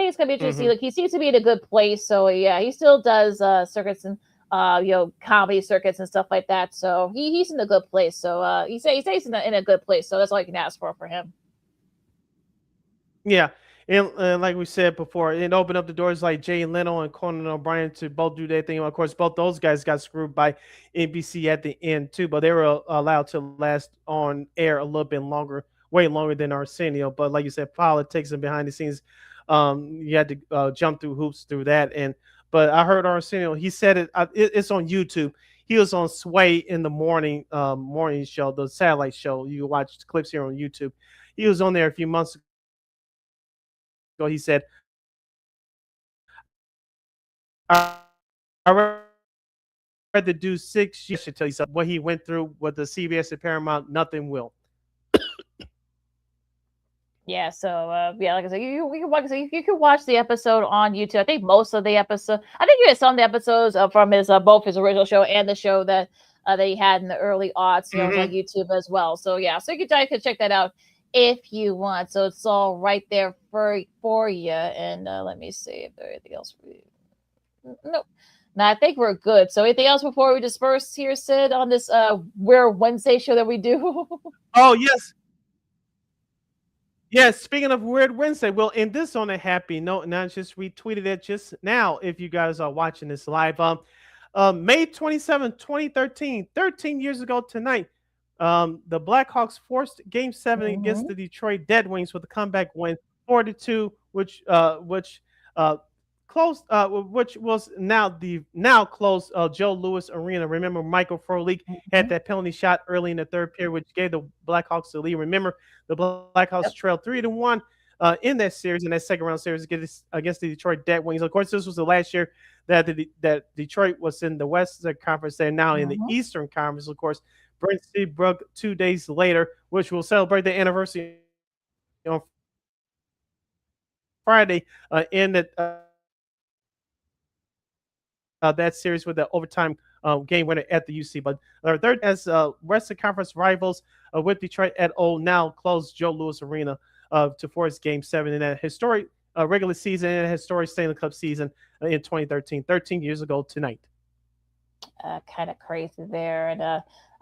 it's gonna be interesting. Like, he seems to be in a good place. So yeah, he still does circuits and comedy circuits and stuff like that. So he's in a good place. So he stays in a good place. So that's all you can ask for him. Yeah. And like we said before, it opened up the doors like Jay Leno and Conan O'Brien to both do their thing. Of course, both those guys got screwed by NBC at the end too, but they were allowed to last on air a little bit longer, way longer than Arsenio. But like you said, politics and behind the scenes, you had to jump through hoops through that. But I heard Arsenio, he said it's on YouTube. He was on Sway in the morning show, the satellite show. You watch clips here on YouTube. He was on there a few months ago. He said, I read to do 6 years to tell you something. What he went through with the CBS and Paramount, nothing will. Yeah, so yeah, like I said, you can watch the episode on YouTube. I think most of the episode, I think you had some of the episodes from his both his original show and the show that he had in the early aughts, on YouTube as well. So yeah, so you can check that out if you want. So it's all right there for you. And let me see if there's anything else for you. Nope. No, I think we're good. So anything else before we disperse here, Sid, on this We're Wednesday show that we do? Oh, yes. Yes, speaking of Weird Wednesday, we'll end this on a happy note, and I just retweeted it just now if you guys are watching this live. May 27, 2013, 13 years ago tonight, the Blackhawks forced Game 7 against the Detroit Dead Wings with a comeback win 4-2, which was now closed Joe Louis Arena. Remember, Michael Frolik had that penalty shot early in the third period, which gave the Blackhawks the lead. Remember, the Blackhawks trailed 3-1 in that series, in that second round series against the Detroit Dead Wings. Of course, this was the last year that Detroit was in the Western Conference. They're now in the Eastern Conference. Of course, Brent Seabrook 2 days later, which will celebrate the anniversary on Friday, in that series with the overtime game winner at the UC. But third, as Western Conference rivals with Detroit at Old now closed Joe Louis Arena to force Game 7 in that historic regular season and a historic Stanley Cup season in 2013, 13 years ago tonight. Kind of crazy there. And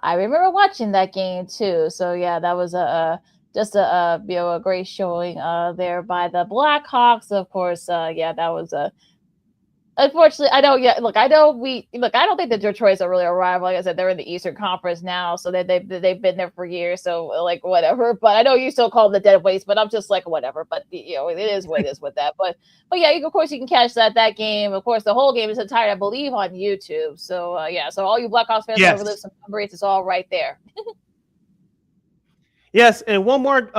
I remember watching that game too. So yeah, that was just a great showing there by the Blackhawks. Of course, yeah, that was unfortunately, I don't think the Detroit's are really a rival. Like I said, they're in the Eastern Conference now, so they've been there for years. So like whatever. But I know you still call them the Dead Wings, but I'm just like whatever. But it is what it is with that. But yeah, of course you can catch that game. Of course, the whole game is entire, I believe, on YouTube. So yeah, so all you Blackhawks fans that relive some memories, it's all right there. Yes, and one more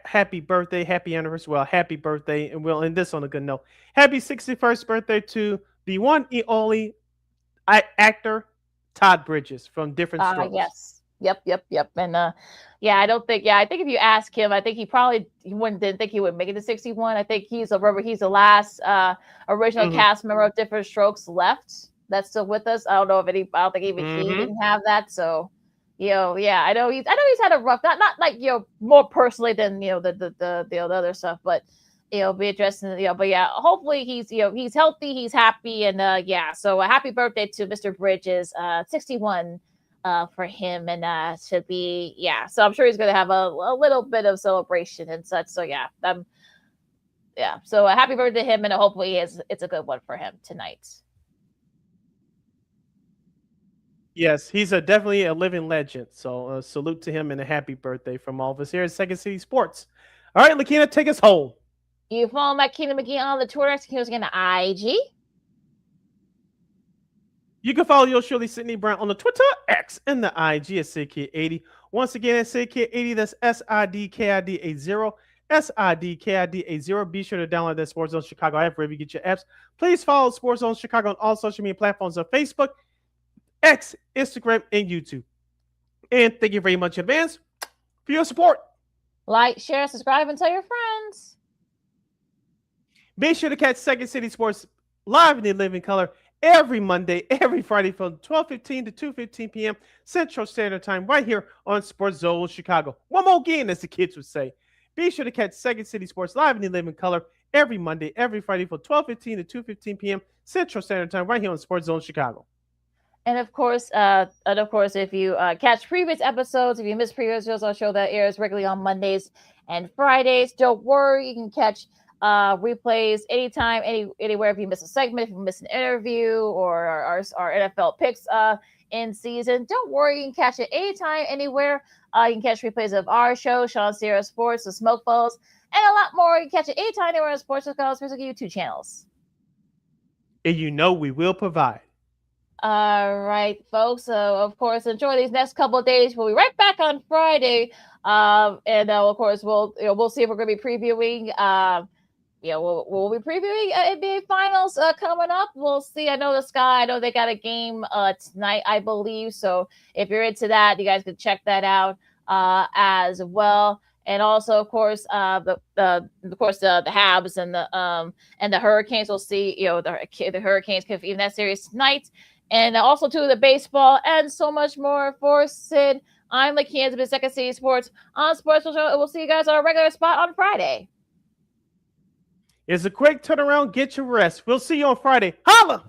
happy birthday, happy anniversary. Well, happy birthday, and we'll end this on a good note. Happy 61st birthday to the one and only actor Todd Bridges from Different Strokes. Yes. Yep. And I think if you ask him, I think he probably didn't think he would make it to 61. I think he's the last original cast member of Different Strokes left that's still with us. I don't know if I don't think even he didn't have that. So yeah, I know he's had a rough, not like more personally than the other stuff, but be interesting, but yeah, hopefully he's healthy, he's happy, and yeah, so a happy birthday to Mr. Bridges, 61 for him, and should be so I'm sure he's going to have a little bit of celebration and such. So so happy birthday to him, and hopefully it's a good one for him tonight. Yes, he's definitely a living legend. So salute to him and a happy birthday from all of us here at Second City Sports. All right, LaKeena, take us home. You follow LaKeena McGee on the Twitter, again on IG. You can follow yours truly, Sidney Brown, on the Twitter, X, and the IG at SidKid80. Once again, at SidKid80, that's SIDKID80. SIDKID80. Be sure to download that Sports Zone Chicago app wherever you get your apps. Please follow Sports Zone Chicago on all social media platforms on Facebook, X, Instagram, and YouTube. And thank you very much in advance for your support. Like, share, subscribe, and tell your friends. Be sure to catch Second City Sports live in the living color every Monday, every Friday from 12:15 to 2:15 p.m. Central Standard Time right here on Sports Zone Chicago. One more again, as the kids would say. Be sure to catch Second City Sports live in the living color every Monday, every Friday from 12:15 to 2:15 p.m. Central Standard Time right here on Sports Zone Chicago. And of course, if you catch previous episodes, if you missed previous shows, our show that airs regularly on Mondays and Fridays, don't worry, you can catch replays anytime, anywhere. If you miss a segment, if you miss an interview or our NFL picks in season, don't worry, you can catch it anytime, anywhere. You can catch replays of our show, Sean Sierra Sports, the Smoke Balls, and a lot more. You can catch it anytime, anywhere on Sports Chicago's Facebook YouTube channels. And we will provide. All right, folks. So, of course, enjoy these next couple of days. We'll be right back on Friday, and of course, we'll see if we're going to be previewing. We'll be previewing NBA Finals coming up. We'll see. I know they got a game tonight, I believe. So, if you're into that, you guys can check that out as well. And also, of course, the Habs and the Hurricanes. We'll see. The Hurricanes could even that series tonight. And also, too, the baseball and so much more for Sid. I'm LaKeena with Second City Sports on Sports Show. And we'll see you guys on a regular spot on Friday. It's a quick turnaround. Get your rest. We'll see you on Friday. Holla!